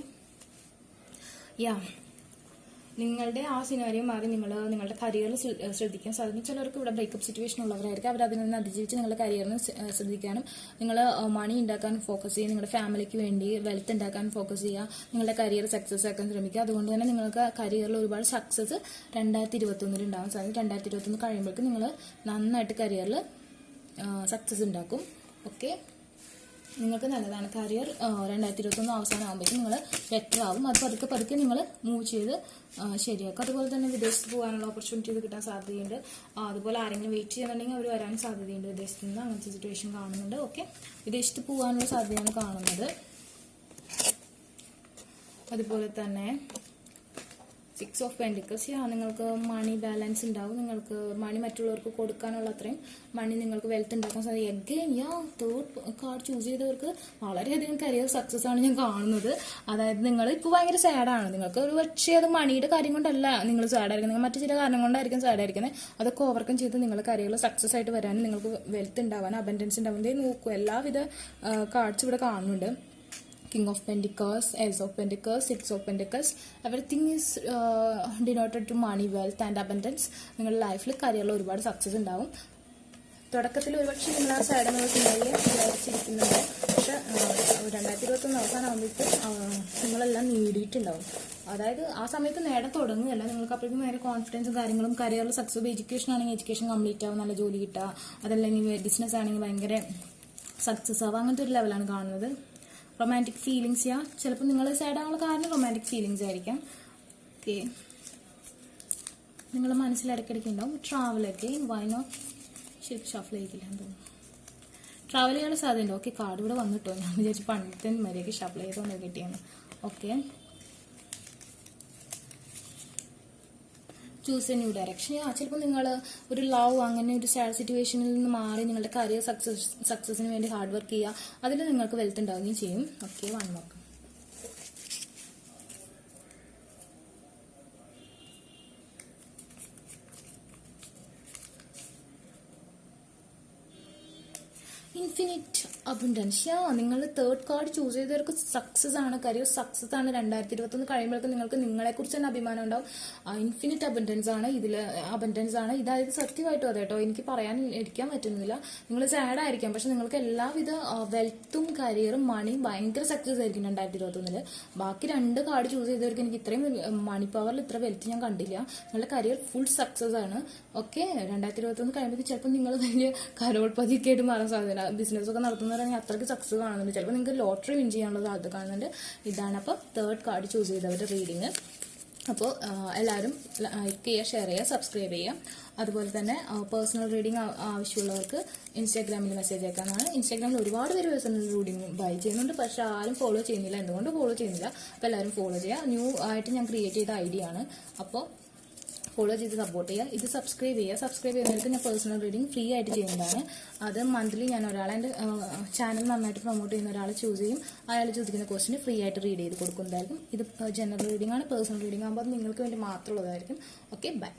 നിങ്ങളുടെ ആ സിനാരിയോ മാറി നിങ്ങളുടെ കരിയറിൽ ശ്രദ്ധിക്കാൻ സാധിക്കും. ചിലർക്ക് ഇവിടെ ബ്രേക്കപ്പ് സിറ്റുവേഷൻ ഉള്ളവരായിരിക്കും. അവർ അതിൽ നിന്ന് അതിജീവിച്ച് നിങ്ങളുടെ കരിയറിന് ശ്രദ്ധിക്കാനും നിങ്ങൾ മണി ഉണ്ടാക്കാൻ ഫോക്കസ് ചെയ്യുക, നിങ്ങളുടെ ഫാമിലിക്ക് വേണ്ടി വെൽത്ത് ഉണ്ടാക്കാൻ ഫോക്കസ് ചെയ്യുക, നിങ്ങളുടെ കരിയർ സക്സസ് ആക്കാൻ ശ്രമിക്കുക. അതുകൊണ്ട് തന്നെ നിങ്ങൾക്ക് കരിയറിൽ ഒരുപാട് സക്സസ് 2021 ഉണ്ടാവാൻ സാധിക്കും. 2021 കഴിയുമ്പോഴേക്കും നിങ്ങൾ നന്നായിട്ട് കരിയറിൽ സക്സസ് ഉണ്ടാക്കും. ഓക്കെ, നിങ്ങൾക്ക് നല്ലതാണ്. കരിയർ 2021 അവസാനം ആകുമ്പോഴേക്കും നിങ്ങൾ ബെറ്റർ ആവും. അത് പതുക്കെ നിങ്ങൾ മൂവ് ചെയ്ത് ശരിയാക്കും. അതുപോലെ തന്നെ വിദേശത്ത് പോകാനുള്ള ഓപ്പർച്യൂണിറ്റീസ് കിട്ടാൻ സാധ്യതയുണ്ട്. അതുപോലെ ആരെങ്കിലും വെയിറ്റ് ചെയ്യുന്നുണ്ടെങ്കിൽ അവർ വരാൻ സാധ്യതയുണ്ട് വിദേശത്ത് നിന്ന്. അങ്ങനത്തെ സിറ്റുവേഷൻ കാണുന്നുണ്ട്. ഓക്കെ, വിദേശത്ത് പോകാനുള്ള സാധ്യതയാണ് കാണുന്നത്. അതുപോലെ തന്നെ 6 ഓഫ് പെൻഡിക്കിൾസ്, നിങ്ങൾക്ക് മണി ബാലൻസ് ഉണ്ടാവും. നിങ്ങൾക്ക് മണി മറ്റുള്ളവർക്ക് കൊടുക്കാനുള്ള അത്രയും മണി നിങ്ങൾക്ക് വെൽത്ത് ഉണ്ടാക്കാൻ സാധിക്കും. എഗെയിൻ തേർഡ് കാർഡ് ചൂസ് ചെയ്തവർക്ക് വളരെയധികം കരിയർ സക്സസ് ആണ് ഞാൻ കാണുന്നത്. അതായത് നിങ്ങൾ ഇപ്പോൾ ഭയങ്കര സാഡാണ്, നിങ്ങൾക്ക് ഒരു പക്ഷേ അത് മണിയുടെ കാര്യം കൊണ്ടല്ല നിങ്ങൾ സാഡായിരിക്കുന്നത്, മറ്റു ചില കാരണം കൊണ്ടായിരിക്കും സാഡായിരിക്കുന്നത്. അതൊക്കെ ഓവർകം ചെയ്ത് നിങ്ങൾ കരിയറിൽ സക്സസ് ആയിട്ട് വരാനും നിങ്ങൾക്ക് വെൽത്ത് ഉണ്ടാവാനും അബൻഡൻസ് ഉണ്ടാവുന്നതേ നോക്കൂ. എല്ലാവിധ കാർഡ്സ് ഇവിടെ കാണുന്നുണ്ട്. King of Pentacles, Ace of Pentacles, 6 of Pentacles. Everything is denoted to money, wealth and abundance. നിങ്ങളുടെ ലൈഫിൽ കരിയറിൽ ഒരുപാട് സക്സസ് ഉണ്ടാവും. തുടക്കത്തിൽ ഒരുപക്ഷെ നിങ്ങൾ ആ സൈഡിൽ വിചാരിച്ചിരിക്കുന്നുണ്ട്. പക്ഷെ 2021 അവസാനം ആകുമ്പോഴേക്കും നിങ്ങളെല്ലാം നേടിയിട്ടുണ്ടാവും. അതായത് ആ സമയത്ത് നേടാൻ തുടങ്ങുകയല്ല, നിങ്ങൾക്ക് അപ്പോഴേക്കും നേരെ കോൺഫിഡൻസും കാര്യങ്ങളും കരിയറിൽ സക്സസ്. എഡ്യൂക്കേഷൻ ആണെങ്കിൽ എഡ്യൂക്കേഷൻ കംപ്ലീറ്റ് ആവും, നല്ല ജോലി കിട്ടുക. അതല്ലെങ്കിൽ ബിസിനസ് ആണെങ്കിൽ ഭയങ്കര സക്സസ് ആവുക. അങ്ങനത്തെ ഒരു ലെവലാണ് കാണുന്നത്. റൊമാൻറ്റിക് ഫീലിങ്സ് ചിലപ്പോൾ നിങ്ങൾ സാഡ് ആവാനുള്ള കാരണം റൊമാൻറ്റിക് ഫീലിങ്സ് ആയിരിക്കാം. ഓക്കെ, നിങ്ങളുടെ മനസ്സിൽ ഇടയ്ക്കിടയ്ക്ക് ഉണ്ടാവും ട്രാവലൊക്കെ. വൈനോ ശരിക്കും ഷഫിലായിരിക്കില്ല എന്ന് തോന്നുന്നു. ട്രാവൽ ചെയ്യാനുള്ള സാധ്യതയുണ്ട്. ഓക്കെ, കാർഡ് ഇവിടെ വന്നിട്ടോ. ഞാൻ വിചാരിച്ചു പണ്ടത്തെ മര്യാദയ്ക്ക് ഷഫിൽ ചെയ്തുകൊണ്ട് കിട്ടിയാണ്. Okay, choose a new direction. ചിലപ്പോൾ നിങ്ങൾ ഒരു ലവ് അങ്ങനെ ഒരു സാഡ് സിറ്റുവേഷനിൽ നിന്ന് മാറി നിങ്ങളുടെ കരിയർ സക്സസിന് വേണ്ടി ഹാർഡ് വർക്ക് ചെയ്യുക. അതിൽ നിങ്ങൾക്ക് വെൽത്ത് ഉണ്ടാവുകയും ചെയ്യും. Okay, one more. Infinite abundance. നിങ്ങൾ തേർഡ് കാർഡ് ചൂസ് ചെയ്തവർക്ക് സക്സസ് ആണ്, കരിയർ സക്സസ് ആണ്. 2021 കഴിയുമ്പോഴേക്കും നിങ്ങൾക്ക് നിങ്ങളെക്കുറിച്ച് തന്നെ അഭിമാനം ഉണ്ടാവും. ഇൻഫിനിറ്റ് അബണ്ടൻസ് ആണ് ഇതിൽ. അബണ്ടൻസ് ആണ് ഇതായത് സത്യമായിട്ടും അതെ കേട്ടോ. എനിക്ക് ഇരിക്കാൻ പറ്റുന്നില്ല. നിങ്ങൾ സാഡ് ആയിരിക്കാം, പക്ഷെ നിങ്ങൾക്ക് എല്ലാവിധ വെൽത്തും കരിയറും മണിയും ഭയങ്കര സക്സസ് ആയിരിക്കും 2021. ബാക്കി 2 കാർഡ് ചൂസ് ചെയ്തവർക്ക് എനിക്ക് ഇത്രയും മണി പവറിൽ ഇത്ര വെൽത്ത് ഞാൻ കണ്ടില്ല. നിങ്ങളുടെ കരിയർ ഫുൾ സക്സസ് ആണ്. ഓക്കെ, 2021 കഴിയുമ്പോൾ ചിലപ്പോൾ നിങ്ങൾ വലിയ കരോൾപതിയൊക്കെ ആയിട്ട് മാറാൻ സാധ്യത. ബിസിനസ് ഒക്കെ നടത്തുന്നവരാണെങ്കിൽ അത്രയ്ക്ക് സക്സസ് കാണുന്നുണ്ട്. ചിലപ്പോൾ നിങ്ങൾക്ക് ലോട്ടറി വിൻ ചെയ്യാനുള്ള സാധ്യത കാണുന്നുണ്ട്. ഇതാണ് അപ്പോൾ തേർഡ് കാർഡ് ചൂസ് ചെയ്തവരുടെ റീഡിങ്. അപ്പോൾ എല്ലാവരും ലൈക്ക് ചെയ്യുക, ഷെയർ ചെയ്യുക, സബ്സ്ക്രൈബ് ചെയ്യുക. അതുപോലെ തന്നെ പേഴ്സണൽ റീഡിങ് ആവശ്യമുള്ളവർക്ക് ഇൻസ്റ്റാഗ്രാമിൽ മെസ്സേജ് അയക്കാനാണ്. ഇൻസ്റ്റാഗ്രാമിൽ ഒരുപാട് പേര് പേഴ്സണൽ റീഡിങ് ബൈ ചെയ്യുന്നുണ്ട്, പക്ഷെ ആരും ഫോളോ ചെയ്യുന്നില്ല. എന്തുകൊണ്ട് ഫോളോ ചെയ്യുന്നില്ല? അപ്പോൾ എല്ലാവരും ഫോളോ ചെയ്യുക. ന്യൂ ആയിട്ട് ഞാൻ ക്രിയേറ്റ് ചെയ്ത ഐഡിയ ആണ്. അപ്പോൾ ഫോളോ ചെയ്ത് സപ്പോർട്ട് ചെയ്യുക. ഇത് സബ്സ്ക്രൈബ് ചെയ്യുക. സബ്സ്ക്രൈബ് ചെയ്യുന്നവർക്ക് ഞാൻ പേഴ്സണൽ റീഡിങ് ഫ്രീ ആയിട്ട് ചെയ്യുന്നതാണ്. അത് മന്ത്ലി ഞാൻ ഒരാളെ എൻ്റെ ചാനൽ നന്നായിട്ട് പ്രൊമോട്ട് ചെയ്യുന്ന ഒരാളെ ചൂസ് ചെയ്യും. അയാൾ ചോദിക്കുന്ന ക്വസ്റ്റിന് ഫ്രീ ആയിട്ട് റീഡ് ചെയ്ത് കൊടുക്കുന്നതായിരിക്കും. ഇത് ജനറൽ റീഡിംഗ് ആണ്. പേഴ്സണൽ റീഡിംഗ് ആകുമ്പോൾ അത് നിങ്ങൾക്ക് വേണ്ടി മാത്രമുള്ളതായിരിക്കും. Okay, by.